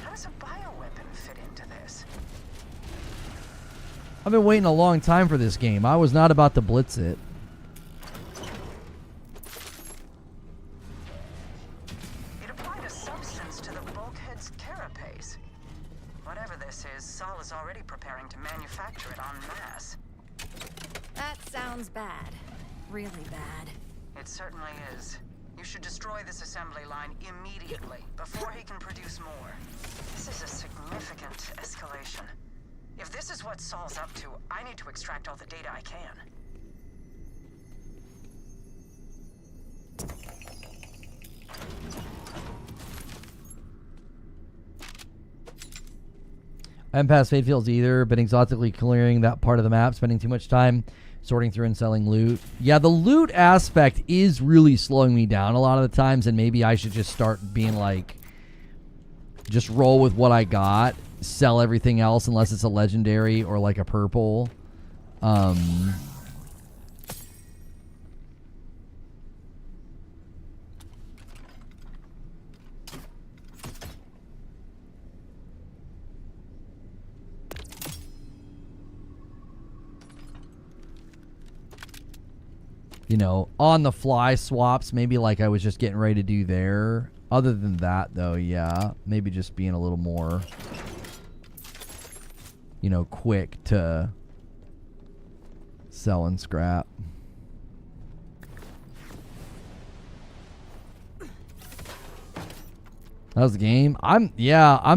How does a bioweapon fit into this? I've been waiting a long time for this game. I was not about to blitz it. It applied a substance to the bulkhead's carapace. Whatever this is, Saul is already preparing to manufacture it en masse. That sounds bad. Really bad. It certainly is. You should destroy this assembly line immediately, before he can produce more. This is a significant escalation. If this is what Saul's up to, I need to extract all the data I can. I haven't passed Fate Fields either, been exotically clearing that part of the map, spending too much time sorting through and selling loot. Yeah, the loot aspect is really slowing me down a lot of the times, and maybe I should just start being like, just roll with what I got, sell everything else unless it's a legendary or like a purple. You know, on the fly swaps, maybe like I was just getting ready to do there. Other than that, though, yeah, maybe just being a little more, you know, quick to sell and scrap. That was the game. I'm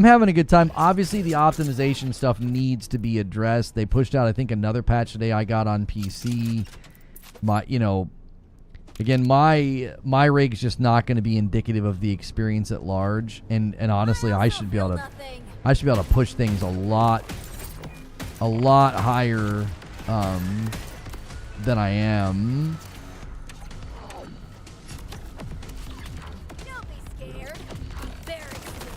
having a good time. Obviously, the optimization stuff needs to be addressed. They pushed out, I think, another patch today I got on PC. Again, my rig's just not going to be indicative of the experience at large, and honestly, I should be able to push things a lot higher than I am. Don't be scared. I'm very scared.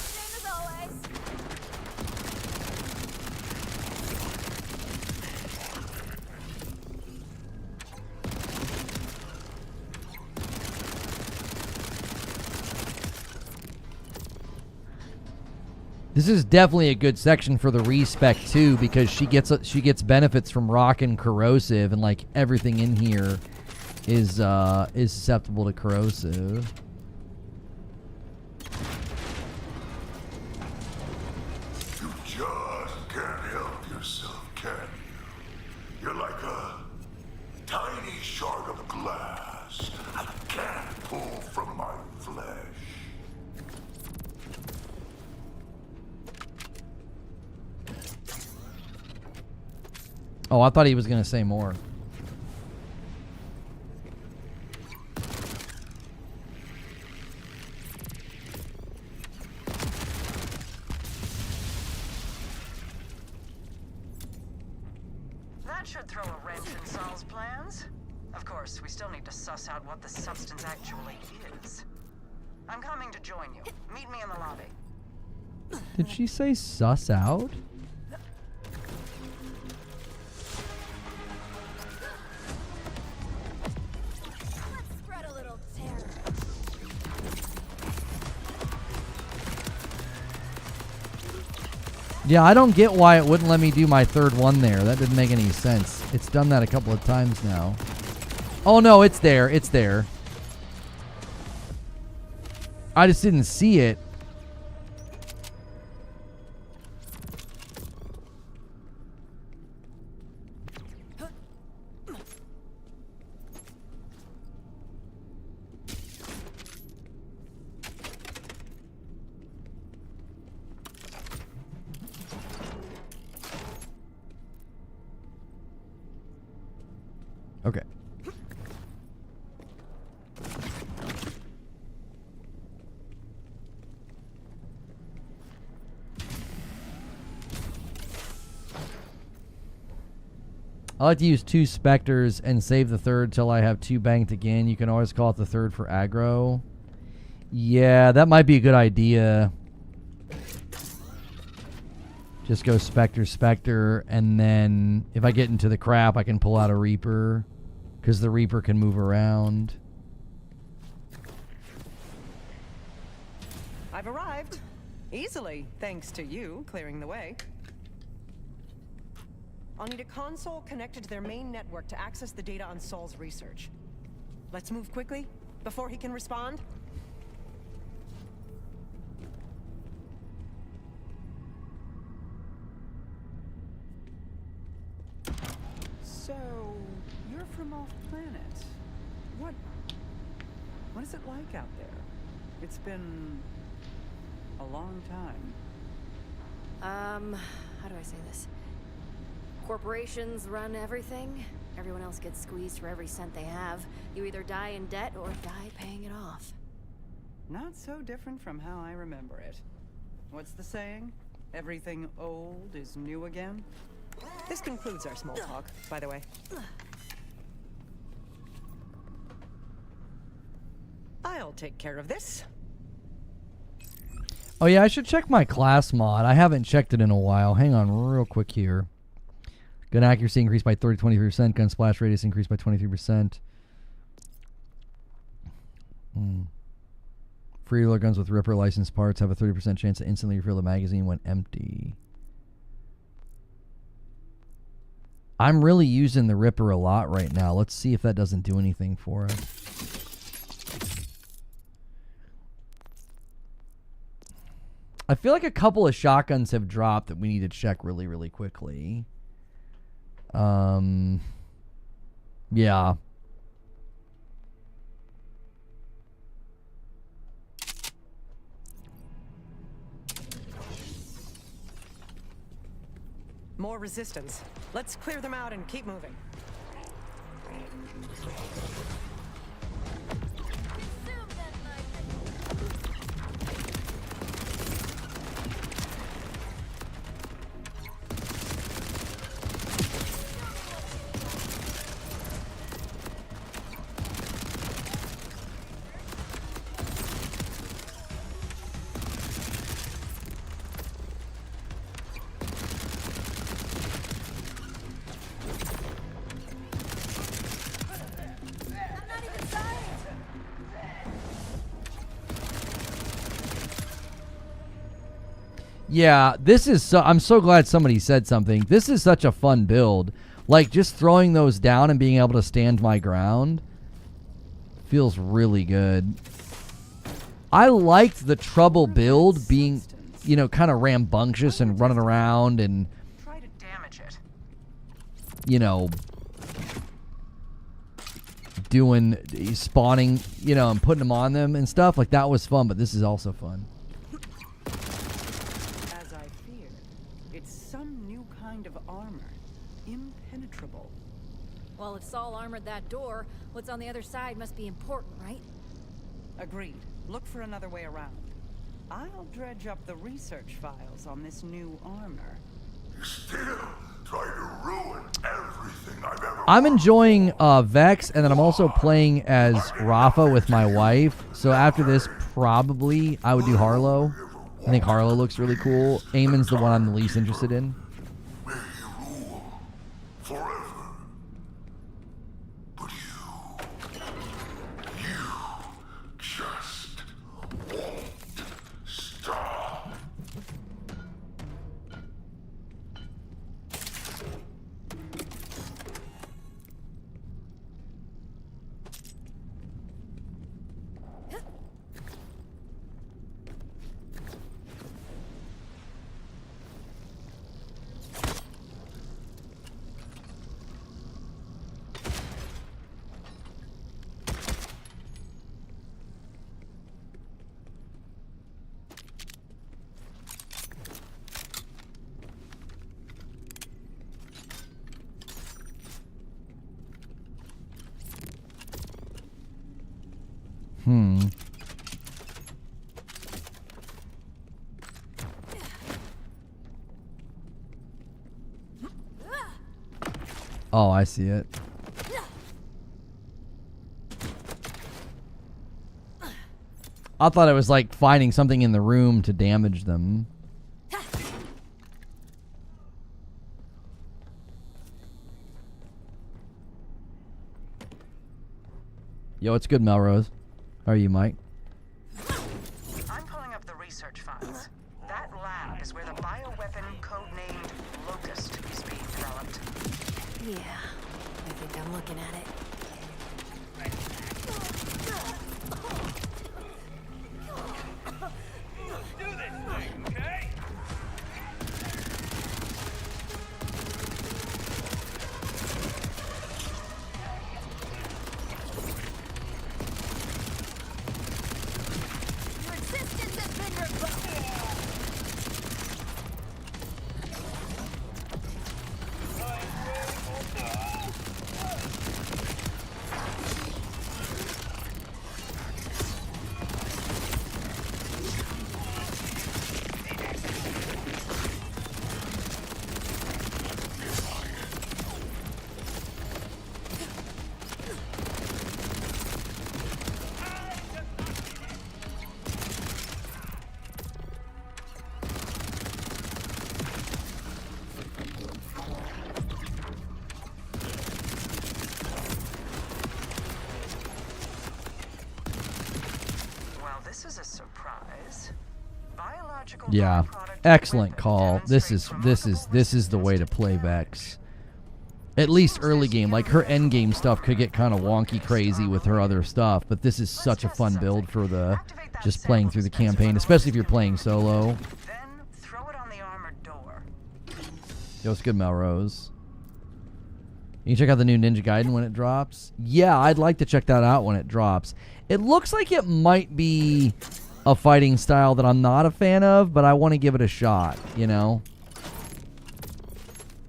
Same as always. This is definitely a good section for the respec too, because she gets benefits from rock and corrosive, and like everything in here is susceptible to corrosive. You just can't help yourself, can you? You're like a tiny shard of glass I can't pull from my flesh. Oh, I thought he was going to say more. That should throw a wrench in Saul's plans. Of course, we still need to suss out what the substance actually is. I'm coming to join you. Meet me in the lobby. Did she say suss out? Let's spread a little terror. Yeah, I don't get why it wouldn't let me do my third one there. That didn't make any sense. It's done that a couple of times now. Oh no, it's there. It's there. I just didn't see it. Okay. I like to use 2 specters and save the third till I have 2 banked again. You can always call it the third for aggro. Yeah, that might be a good idea. Just go specter, specter, and then if I get into the crap, I can pull out a Reaper, because the Reaper can move around. I've arrived. Easily, thanks to you clearing the way. I'll need a console connected to their main network to access the data on Saul's research. Let's move quickly, before he can respond. So, you're from off-planet. What is it like out there? It's been a long time. How do I say this? Corporations run everything. Everyone else gets squeezed for every cent they have. You either die in debt or die paying it off. Not so different from how I remember it. What's the saying? Everything old is new again? This concludes our small talk, by the way. I'll take care of this. Oh yeah, I should check my class mod. I haven't checked it in a while. Hang on real quick here. Gun accuracy increased by 23%. Gun splash radius increased by 23%. Free reload guns with Ripper licensed parts have a 30% chance to instantly refill the magazine when empty. I'm really using the Ripper a lot right now. Let's see if that doesn't do anything for us. I feel like a couple of shotguns have dropped that we need to check really, really quickly. Yeah. More resistance. Let's clear them out and keep moving. Yeah, this is so... I'm so glad somebody said something. This is such a fun build. Like, just throwing those down and being able to stand my ground feels really good. I liked the trouble build being, you know, kind of rambunctious and running around and... Try to damage it. You know... doing... spawning, you know, and putting them on them and stuff. Like, that was fun, but this is also fun. Well, if Saul armored that door, what's on the other side must be important, right? Agreed. Look for another way around. I'll dredge up the research files on this new armor. You still try to ruin everything I've ever... I'm enjoying Vex, and then I'm also playing as Rafa with my wife. So after this, probably I would do Harlow. I think Harlow looks really cool. Eamon's the one I'm the least interested in. May he rule forever. But you just won't stop. Oh, I see it. I thought it was like finding something in the room to damage them. Yo, it's good, Melrose. How are you, Mike? I'm pulling up the research files. That lab is where the bioweapon codenamed Locust is being developed. Yeah, I think I'm looking at it. Your existence has been revoked. Well, this is a surprise. Biological Yeah. byproduct Excellent weapon call. This is the way to play Vex. At least early game. Like her end game stuff could get kind of wonky crazy with her other stuff, but this is such a fun build for the just playing through the campaign, especially if you're playing solo. Then throw it on the armored door. Yo, it's good, Melrose. You can check out the new Ninja Gaiden when it drops. Yeah, I'd like to check that out when it drops. It looks like it might be a fighting style that I'm not a fan of, but I want to give it a shot, you know?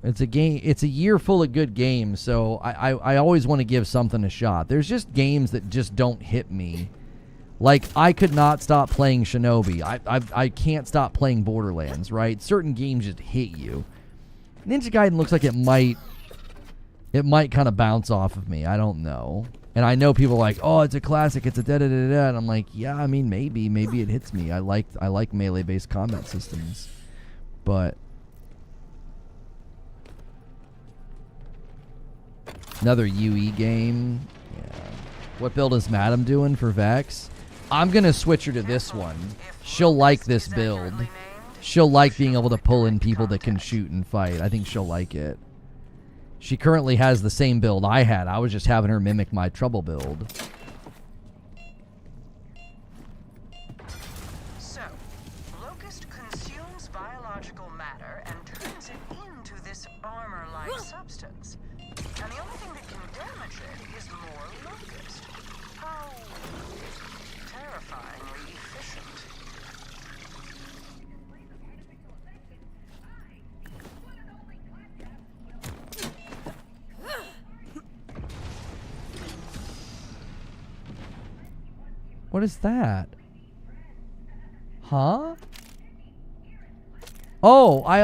It's a game. It's a year full of good games, so I always want to give something a shot. There's just games that just don't hit me. Like, I could not stop playing Shinobi. I can't stop playing Borderlands, right? Certain games just hit you. Ninja Gaiden looks like it might kind of bounce off of me. I don't know. And I know people are like, oh, it's a classic. It's a da-da-da-da. And I'm like, yeah, I mean, maybe it hits me. I like melee-based combat systems. But another UE game. Yeah. What build is Madam doing for Vex? I'm going to switch her to this one. She'll like this build. She'll like being able to pull in people that can shoot and fight. I think she'll like it. She currently has the same build I had. I was just having her mimic my trouble build. So, Locust consumes biological matter and turns it into this armor-like substance. And the only thing that can damage it is more Locust. How terrifyingly efficient. What is that? Huh? Oh, I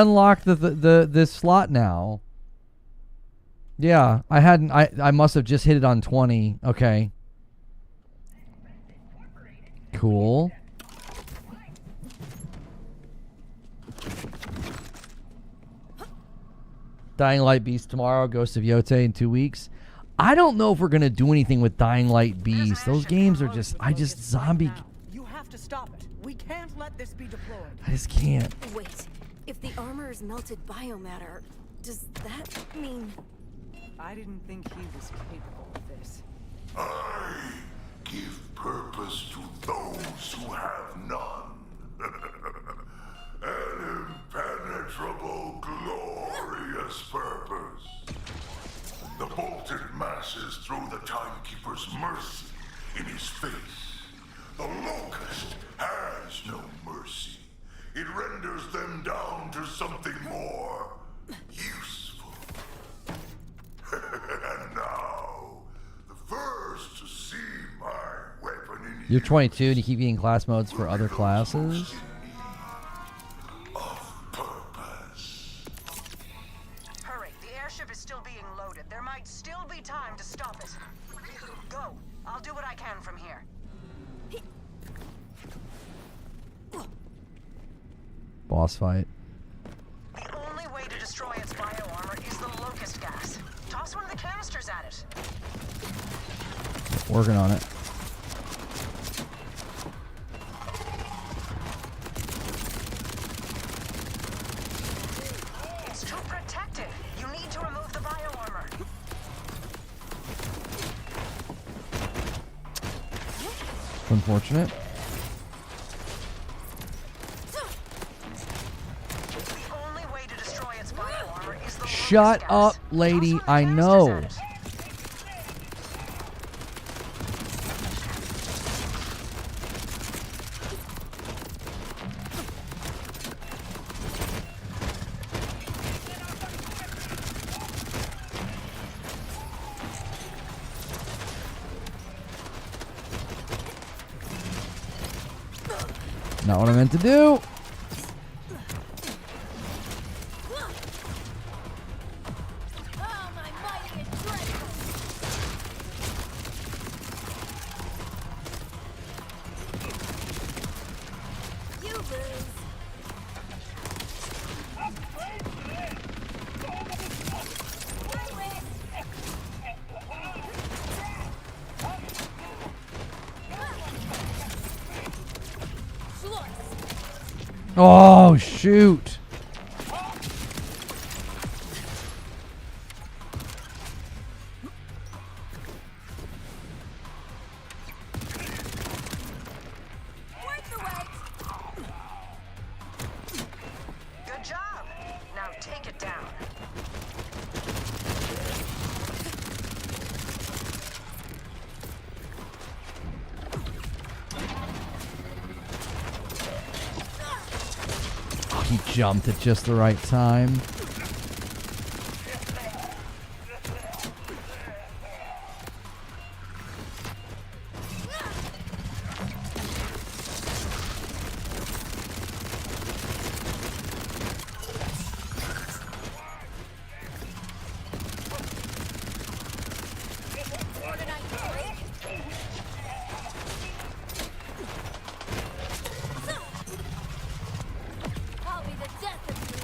unlocked this slot now. Yeah, I hadn't. I must have just hit it on 20. Okay. Cool. Dying Light Beast tomorrow. Ghost of Yote in 2 weeks. I don't know if we're gonna do anything with Dying Light Beast. Those games are just. Zombie. You have to stop it. We can't let this be deployed. I just can't. Wait, if the armor is melted biomatter, does that mean... I didn't think he was capable of this. I give purpose to those who have none. An impenetrable, glorious purpose. The bolted masses throw the Timekeeper's mercy in his face. The Locust has no mercy. It renders them down to something more useful. And now, the first to see my weapon. You're 22 and you keep getting class modes for other classes? Hurry, the airship is still being loaded. There might still be time to stop it. Go. I'll do what I can from here. Boss fight. The only way to destroy its bioarmor is the locust gas. Toss one of the canisters at it. Working on it. It's too protected. You need to remove the bioarmor. Unfortunate. The only way to destroy its bioarmor is the Shut locust up, gas. lady. Toss one of the I canisters know. at it. Not what I meant to do. Oh, my mighty adrenaline! You lose. Oh, shoot. Worth the wait! Good job. Now take it down. He jumped at just the right time. I'll be the death of you!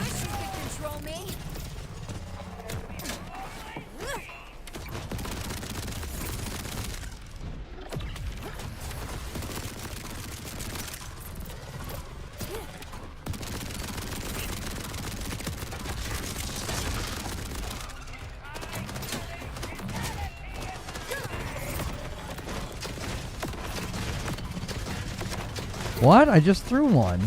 Wish you could control me! What? I just threw one.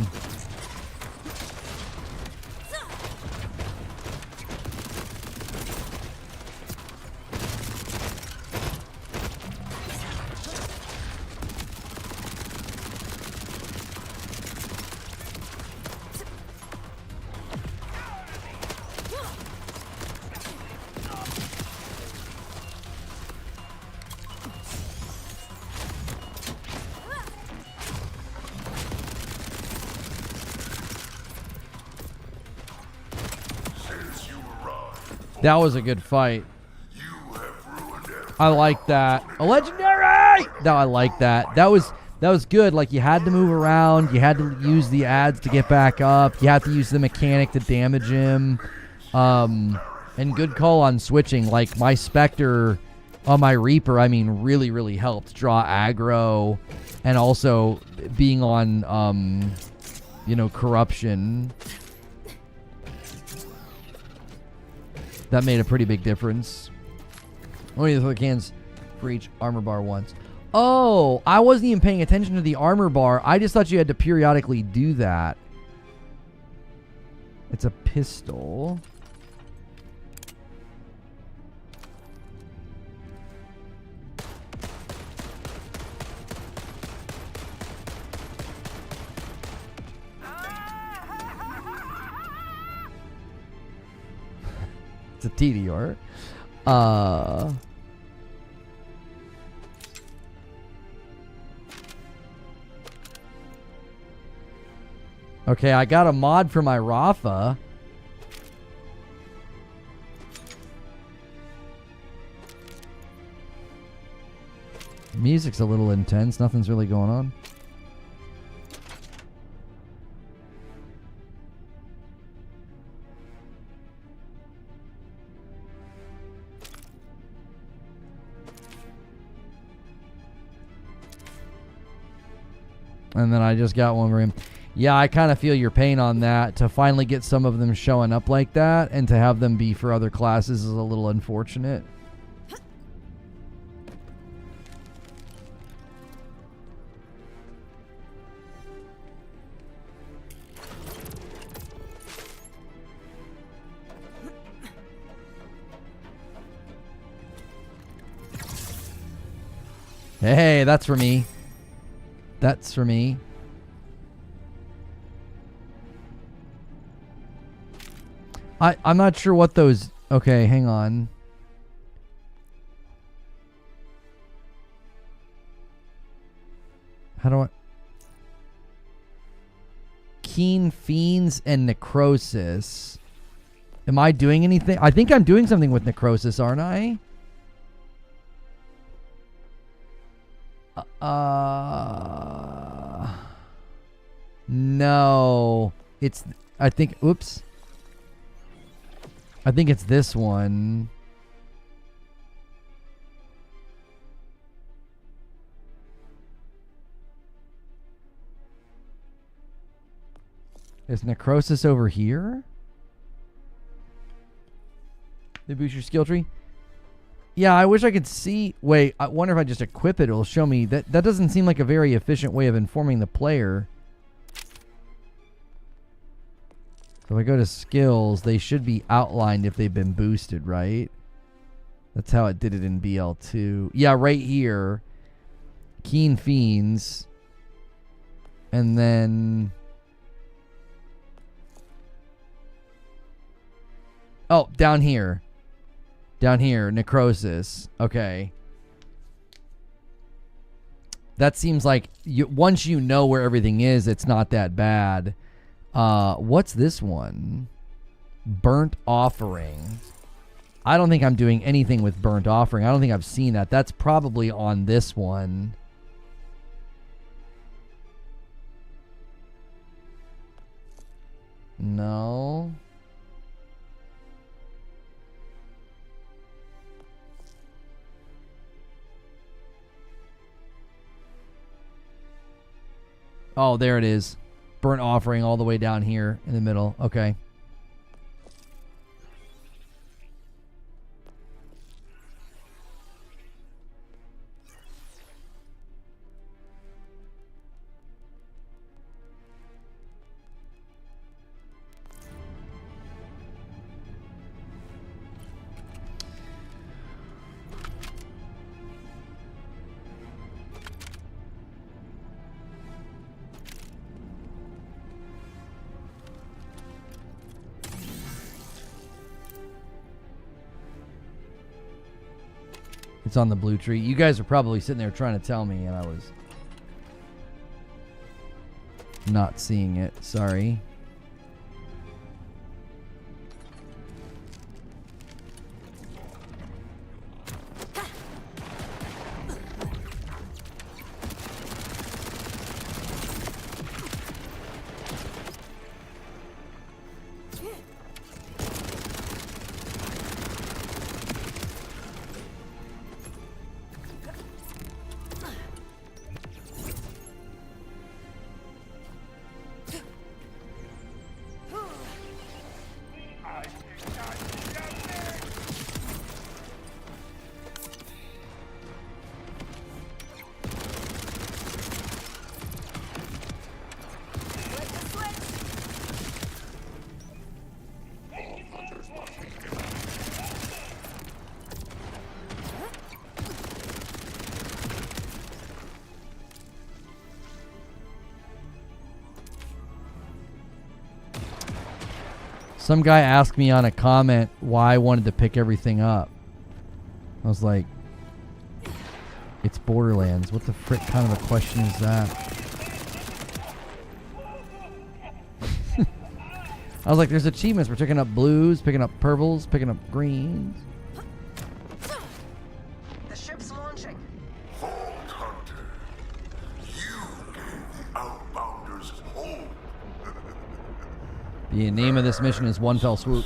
That was a good fight. I like that. A legendary! No, I like that. That was good. Like, you had to move around. You had to use the ads to get back up. You had to use the mechanic to damage him. And good call on switching. Like, my Spectre on my Reaper, I mean, really, really helped draw aggro, and also being on, you know, corruption. That made a pretty big difference. Only the cans for each armor bar once. Oh, I wasn't even paying attention to the armor bar. I just thought you had to periodically do that. It's a pistol. It's a TDR. Okay, I got a mod for my Rafa. Music's a little intense. Nothing's really going on. And then I just got one for him. Yeah, I kind of feel your pain on that. To finally get some of them showing up like that and to have them be for other classes is a little unfortunate. Hey, that's for me. That's for me. I'm not sure what those... Okay, hang on. How do I... Keen Fiends and Necrosis. Am I doing anything? I think I'm doing something with Necrosis, aren't I? No. It's... I think... Oops. I think it's this one. Is Necrosis over here? They boost your skill tree? Yeah, I wish I could see... Wait, I wonder if I just equip it, it'll show me... That doesn't seem like a very efficient way of informing the player. So if I go to skills, they should be outlined if they've been boosted, right? That's how it did it in BL2. Yeah, right here. Keen Fiends. And then... Oh, down here. Down here, Necrosis. Okay. That seems like once you know where everything is, it's not that bad. What's this one? Burnt Offering. I don't think I'm doing anything with Burnt Offering. I don't think I've seen that. That's probably on this one. No. Oh, there it is. Burnt Offering all the way down here in the middle. Okay. It's on the blue tree. You guys are probably sitting there trying to tell me, and I was not seeing it. Sorry. Some guy asked me on a comment why I wanted to pick everything up. I was like, it's Borderlands. What the frick kind of a question is that? I was like, there's achievements. We're picking up blues, picking up purples, picking up greens. The ship's launching. Vault Hunter, you gave the Outbounders hope. The name of this mission is One Fell Swoop.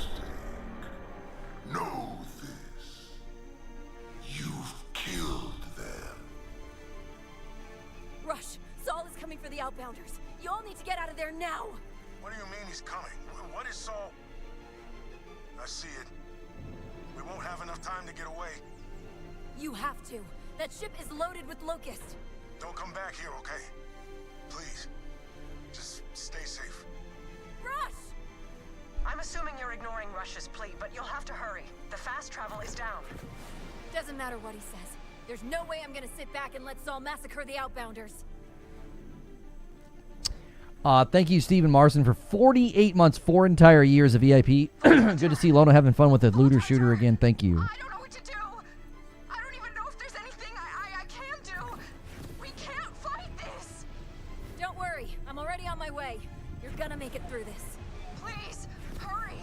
Know this. You've killed them. Rush, Saul is coming for the Outbounders. You all need to get out of there now. What do you mean he's coming? What is Saul? I see it. We won't have enough time to get away. You have to. That ship is loaded with locusts. Don't come back here, okay? Please. Just stay safe. Rush! I'm assuming you're ignoring Rush's plea, but you'll have to hurry. The fast travel is down. Doesn't matter what he says. There's no way I'm gonna sit back and let Saul massacre the Outbounders. Thank you, Stephen Marson, for 48 months, 4 entire years of EIP. Good to see Lono having fun with the looter shooter again. Thank you. I don't know what to do. I don't even know if there's anything I can do. We can't fight this. Don't worry, I'm already on my way. You're gonna make it through this. Please, hurry.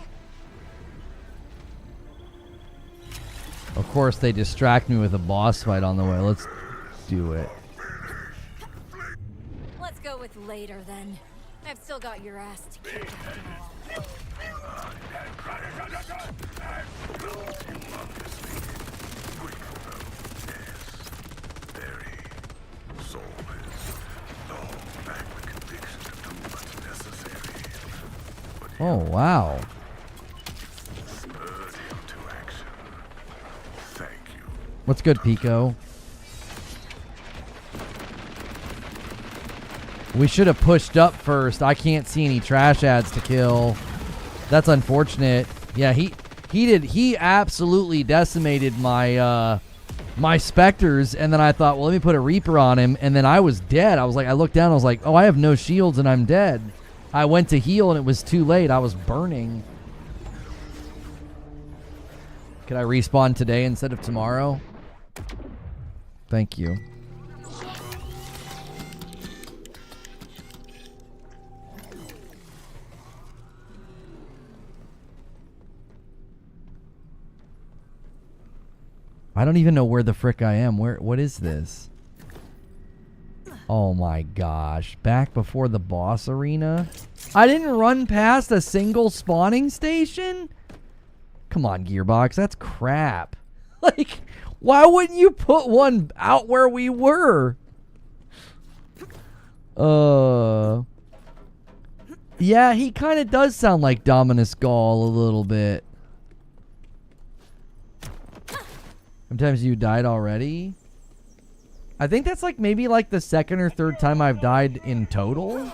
Of course, they distract me with a boss fight on the way. Let's do it. Let's go with later then. I've still got your ass to kick after all. Oh, wow. What's good, Pico? We should have pushed up first. I can't see any trash ads to kill. That's unfortunate. Yeah, he absolutely decimated my my specters, and then I thought, well, let me put a Reaper on him, and then I was dead. I was like, I looked down, I was like, oh, I have no shields and I'm dead. I went to heal and it was too late. I was burning. Could I respawn today instead of tomorrow? Thank you. I don't even know where the frick I am. What is this? Oh my gosh. Back before the boss arena? I didn't run past a single spawning station? Come on, Gearbox. That's crap. Like, why wouldn't you put one out where we were? Yeah, he kind of does sound like Dominus Gall a little bit. Sometimes you died already? I think that's like maybe like the second or third time I've died in total.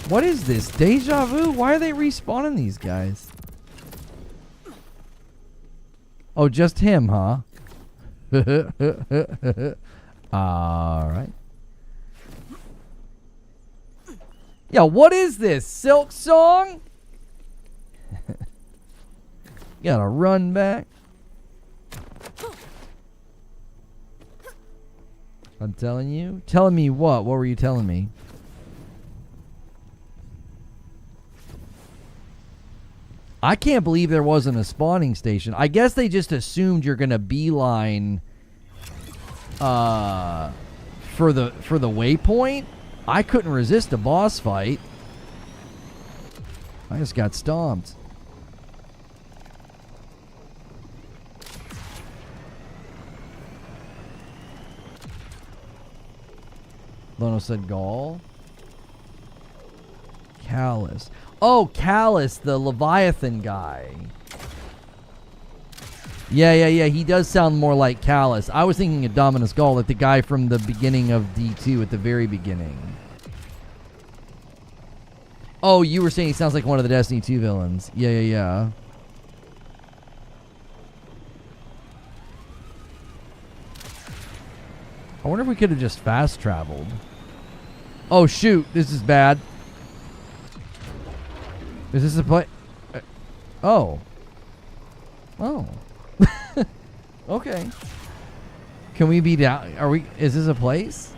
What is this? Deja vu? Why are they respawning these guys? Oh, just him, huh? Alright. Yeah, what is this? Silk Song? Gotta run back. I'm telling you. Telling me what? What were you telling me? I can't believe there wasn't a spawning station. I guess they just assumed you're gonna beeline for the waypoint. I couldn't resist a boss fight. I just got stomped. Lono said Gaul. Callus. Oh, Callus, the Leviathan guy. Yeah. He does sound more like Callus. I was thinking of Dominus Gall, like the guy from the beginning of D2 at the very beginning. Oh, you were saying he sounds like one of the Destiny 2 villains. Yeah. I wonder if we could have just fast traveled. Oh, shoot. This is bad. Is this a play? Oh. Oh. Okay. Can we be down? Are we? Is this a place?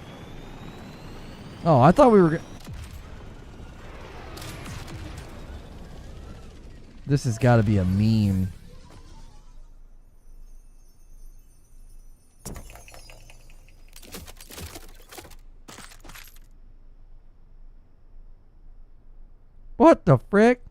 Oh, I thought we were. This has got to be a meme. What the frick?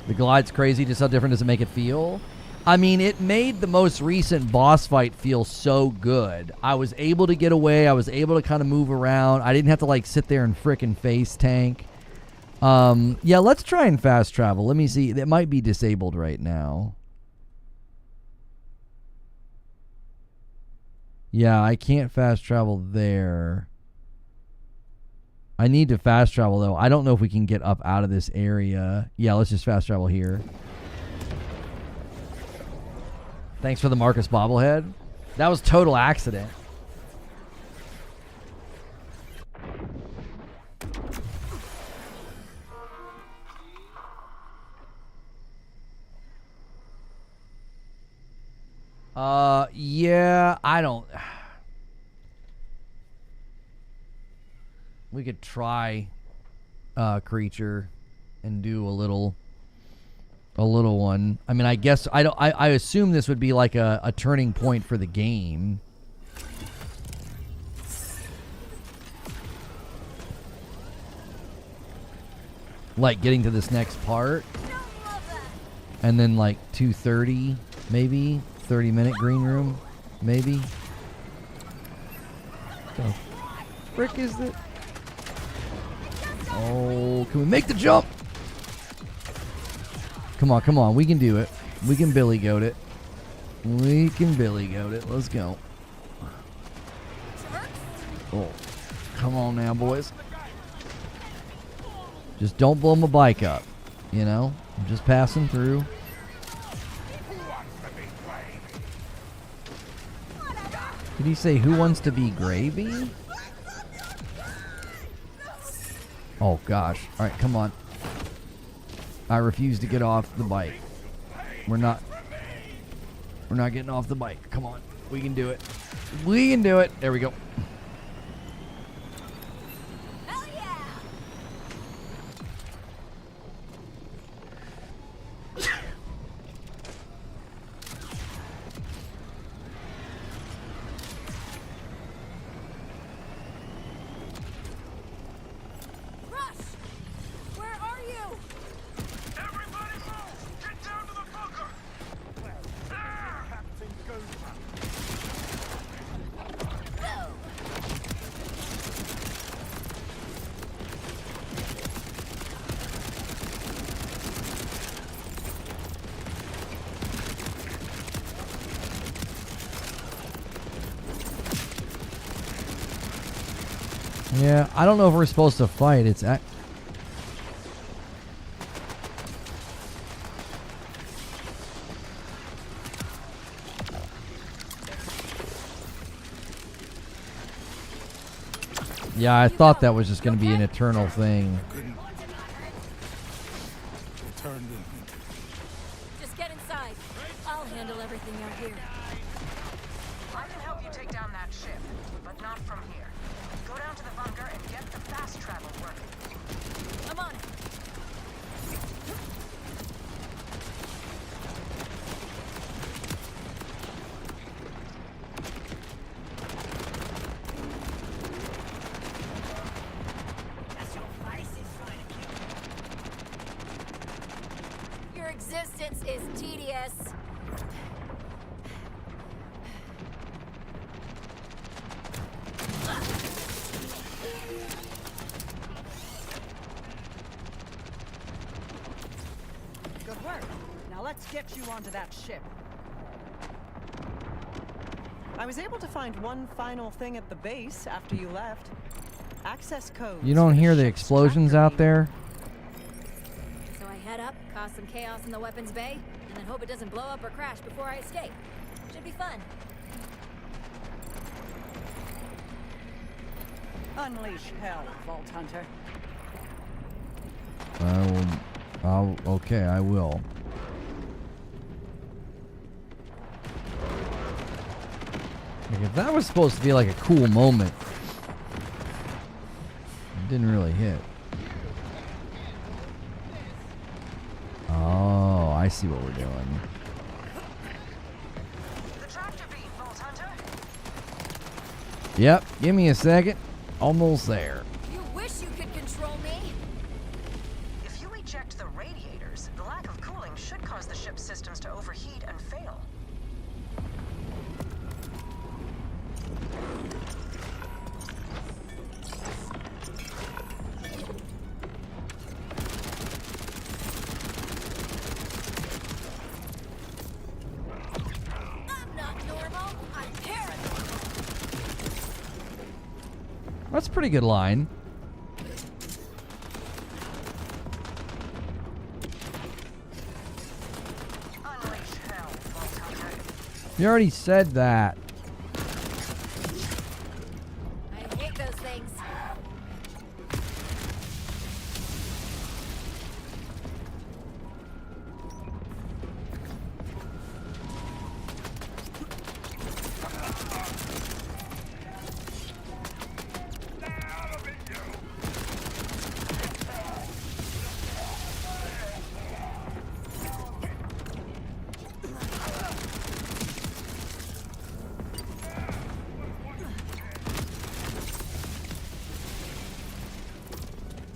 The glide's crazy. Just how different does it make it feel? I mean, it made the most recent boss fight feel so good. I was able to get away. I was able to kind of move around. I didn't have to, like, sit there and frickin' face tank. Yeah, let's try and fast travel. Let me see. It might be disabled right now. Yeah, I can't fast travel there. I need to fast travel, though. I don't know if we can get up out of this area. Yeah, let's just fast travel here. Thanks for the Marcus bobblehead. That was total accident. Yeah, I don't... We could try creature and do a little one. I mean, I guess I assume this would be like a turning point for the game. Like getting to this next part. And then like 2:30 maybe, 30-minute green room maybe. The frick is it? Oh, can we make the jump? Come on, come on. We can do it. We can Billy Goat it. We can Billy Goat it. Let's go. Oh, come on now, boys. Just don't blow my bike up. You know? I'm just passing through. Did he say who wants to be gravy? Oh gosh. Alright, come on. I refuse to get off the bike. We're not getting off the bike. Come on. We can do it. We can do it. There we go. Hell yeah! Yeah, I don't know if we're supposed to fight. It's yeah, I thought that was just going to be an eternal thing. Just get inside. I'll handle everything out here. I can help you take down that ship, but not from here. Go down to the bunker and get the fast travel working. I'm on it. Your existence is tedious. Good work. Now let's get you onto that ship. I was able to find one final thing at the base after you left. Access codes. You don't for hear the ship's explosions tractor out there? So I head up, cause some chaos in the weapons bay, and then hope it doesn't blow up or crash before I escape. Should be fun. Unleash hell, Vault Hunter. Okay, I will. Like, if that was supposed to be like a cool moment, it didn't really hit. Oh, I see what we're doing. The tractor beam, Vault Hunter. Yep, give me a second. Almost there. You wish you could control me. If you eject the radiators, the lack of cooling should cause the ship's systems to overheat and fail. I'm not normal. I'm paranormal. That's a pretty good line. Unleash hell, Vault Hunter. You already said that. I hate those things.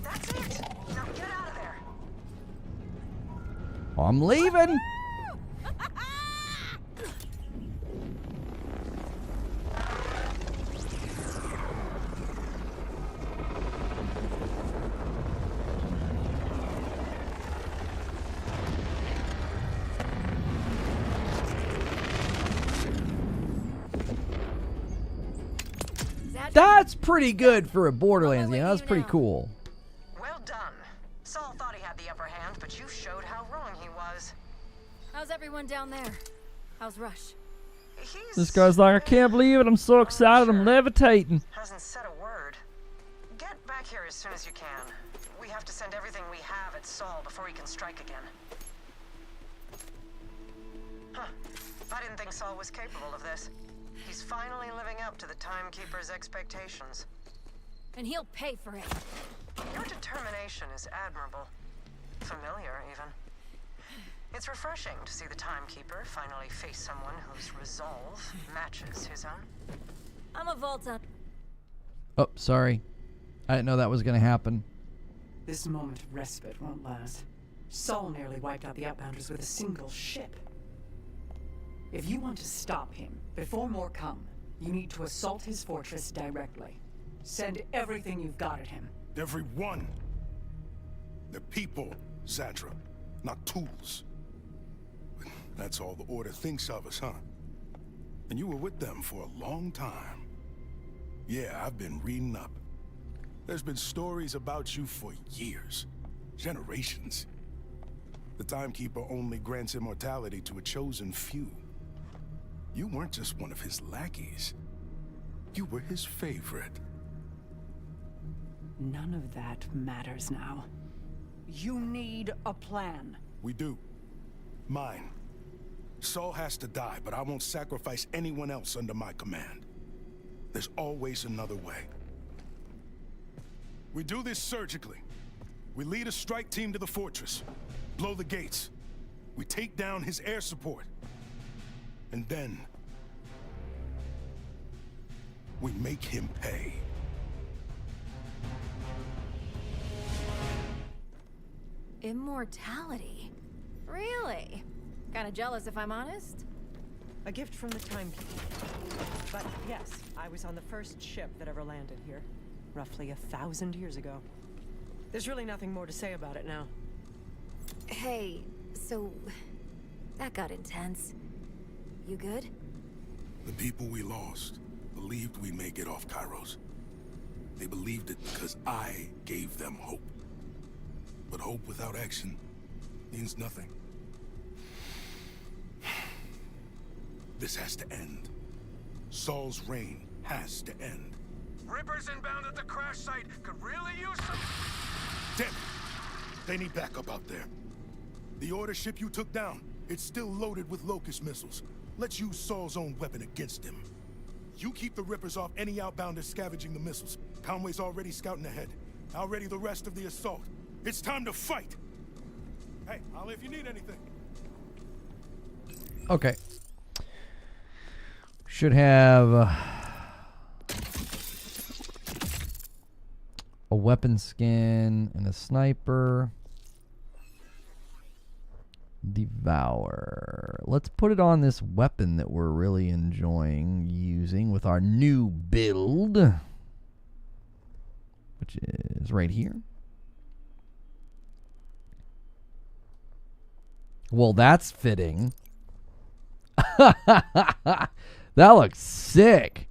That's it. Now get out of there. I'm leaving. That's pretty good for a Borderlands game. That's pretty cool. Well done. Saul thought he had the upper hand, but you showed how wrong he was. How's everyone down there? How's Rush? He's... This guy's like, I can't believe it. I'm so excited. I'm levitating. Hasn't said a word. Get back here as soon as you can. We have to send everything we have at Saul before he can strike again. Huh. I didn't think Saul was capable of this. He's finally living up to the Timekeeper's expectations. And he'll pay for it. Your determination is admirable. Familiar, even. It's refreshing to see the Timekeeper finally face someone whose resolve matches his own. I'm a Vault Hunter. Oh, sorry. I didn't know that was going to happen. This moment of respite won't last. Saul nearly wiped out the Outbounders with a single ship. If you want to stop him before more come, you need to assault his fortress directly. Send everything you've got at him. Everyone. They're people, Zadra, not tools. But that's all the Order thinks of us, huh? And you were with them for a long time. Yeah, I've been reading up. There's been stories about you for years. Generations. The Timekeeper only grants immortality to a chosen few. You weren't just one of his lackeys. You were his favorite. None of that matters now. You need a plan. We do. Mine. Saul has to die, but I won't sacrifice anyone else under my command. There's always another way. We do this surgically. We lead a strike team to the fortress, blow the gates. We take down his air support. And then we make him pay. Immortality? Really? Kinda jealous if I'm honest. A gift from the Timekeeper. But yes, I was on the first ship that ever landed here, roughly 1,000 years ago. There's really nothing more to say about it now. Hey, so that got intense. You good? The people we lost believed we'd make it off Kairos. They believed it because I gave them hope. But hope without action means nothing. This has to end. Saul's reign has to end. Rippers inbound at the crash site could really use some... Damn it. They need backup out there. The order ship you took down, it's still loaded with Locust missiles. Let's use Saul's own weapon against him. You keep the Rippers off any outbounders scavenging the missiles. Conway's already scouting ahead. I'll ready the rest of the assault. It's time to fight! Hey, holla if you need anything. Okay. Should have a weapon skin and a sniper. Devour. Let's put it on this weapon that we're really enjoying using with our new build, which is right here. Well, that's fitting. That looks sick.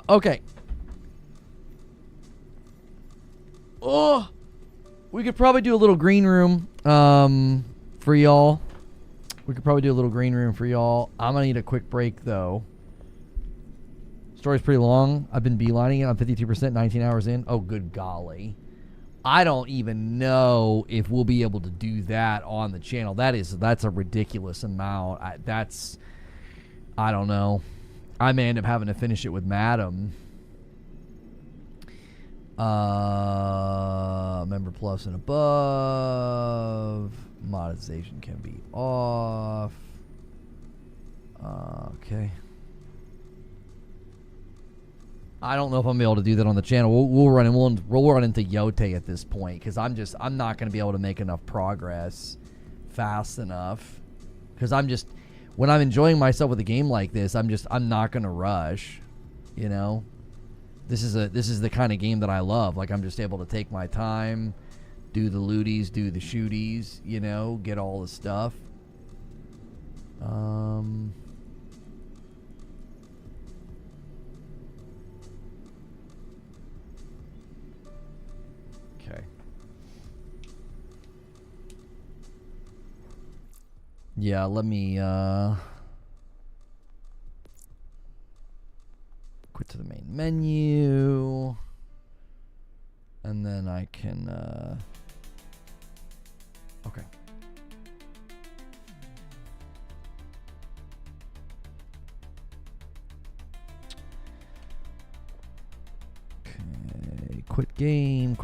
Okay. Oh, we could probably do a little green room for y'all. I'm gonna need a quick break though. Story's pretty long. I've been beelining it. I'm 52%, 19 hours in. Oh, good golly. I don't even know if we'll be able to do that on the channel. That's a ridiculous amount. I don't know. I may end up having to finish it with Madam. Member plus and above. Monetization can be off. Okay. I don't know if I'm gonna be able to do that on the channel. We'll run into Yote at this point because I'm not gonna be able to make enough progress fast enough because when I'm enjoying myself with a game like this, I'm not gonna rush, you know. This is the kind of game that I love. Like I'm just able to take my time, do the looties, do the shooties, you know, get all the stuff. Okay. Yeah, let me quit to the main menu, and then I can okay. Okay, quit game.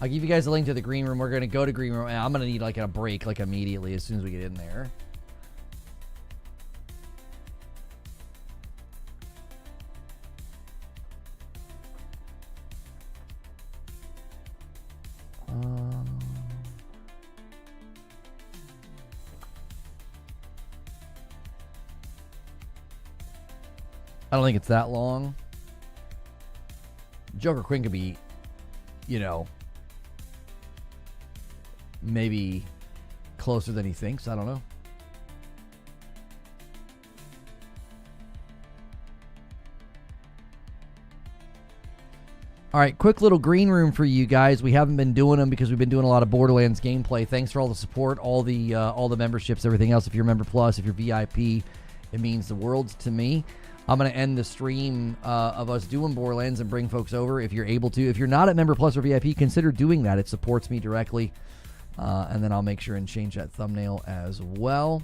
I'll give you guys a link to the green room. We're going to go to green room, and I'm going to need like a break like immediately as soon as we get in there. I don't think it's that long. Joker Quinn could be, you know, maybe closer than he thinks. I don't know. All right, quick little green room for you guys. We haven't been doing them because we've been doing a lot of Borderlands gameplay. Thanks for all the support, all the memberships, everything else. If you're Member Plus, if you're VIP, it means the world to me. I'm going to end the stream of us doing Borderlands and bring folks over if you're able to. If you're not at Member Plus or VIP, consider doing that. It supports me directly. And then I'll make sure and change that thumbnail as well.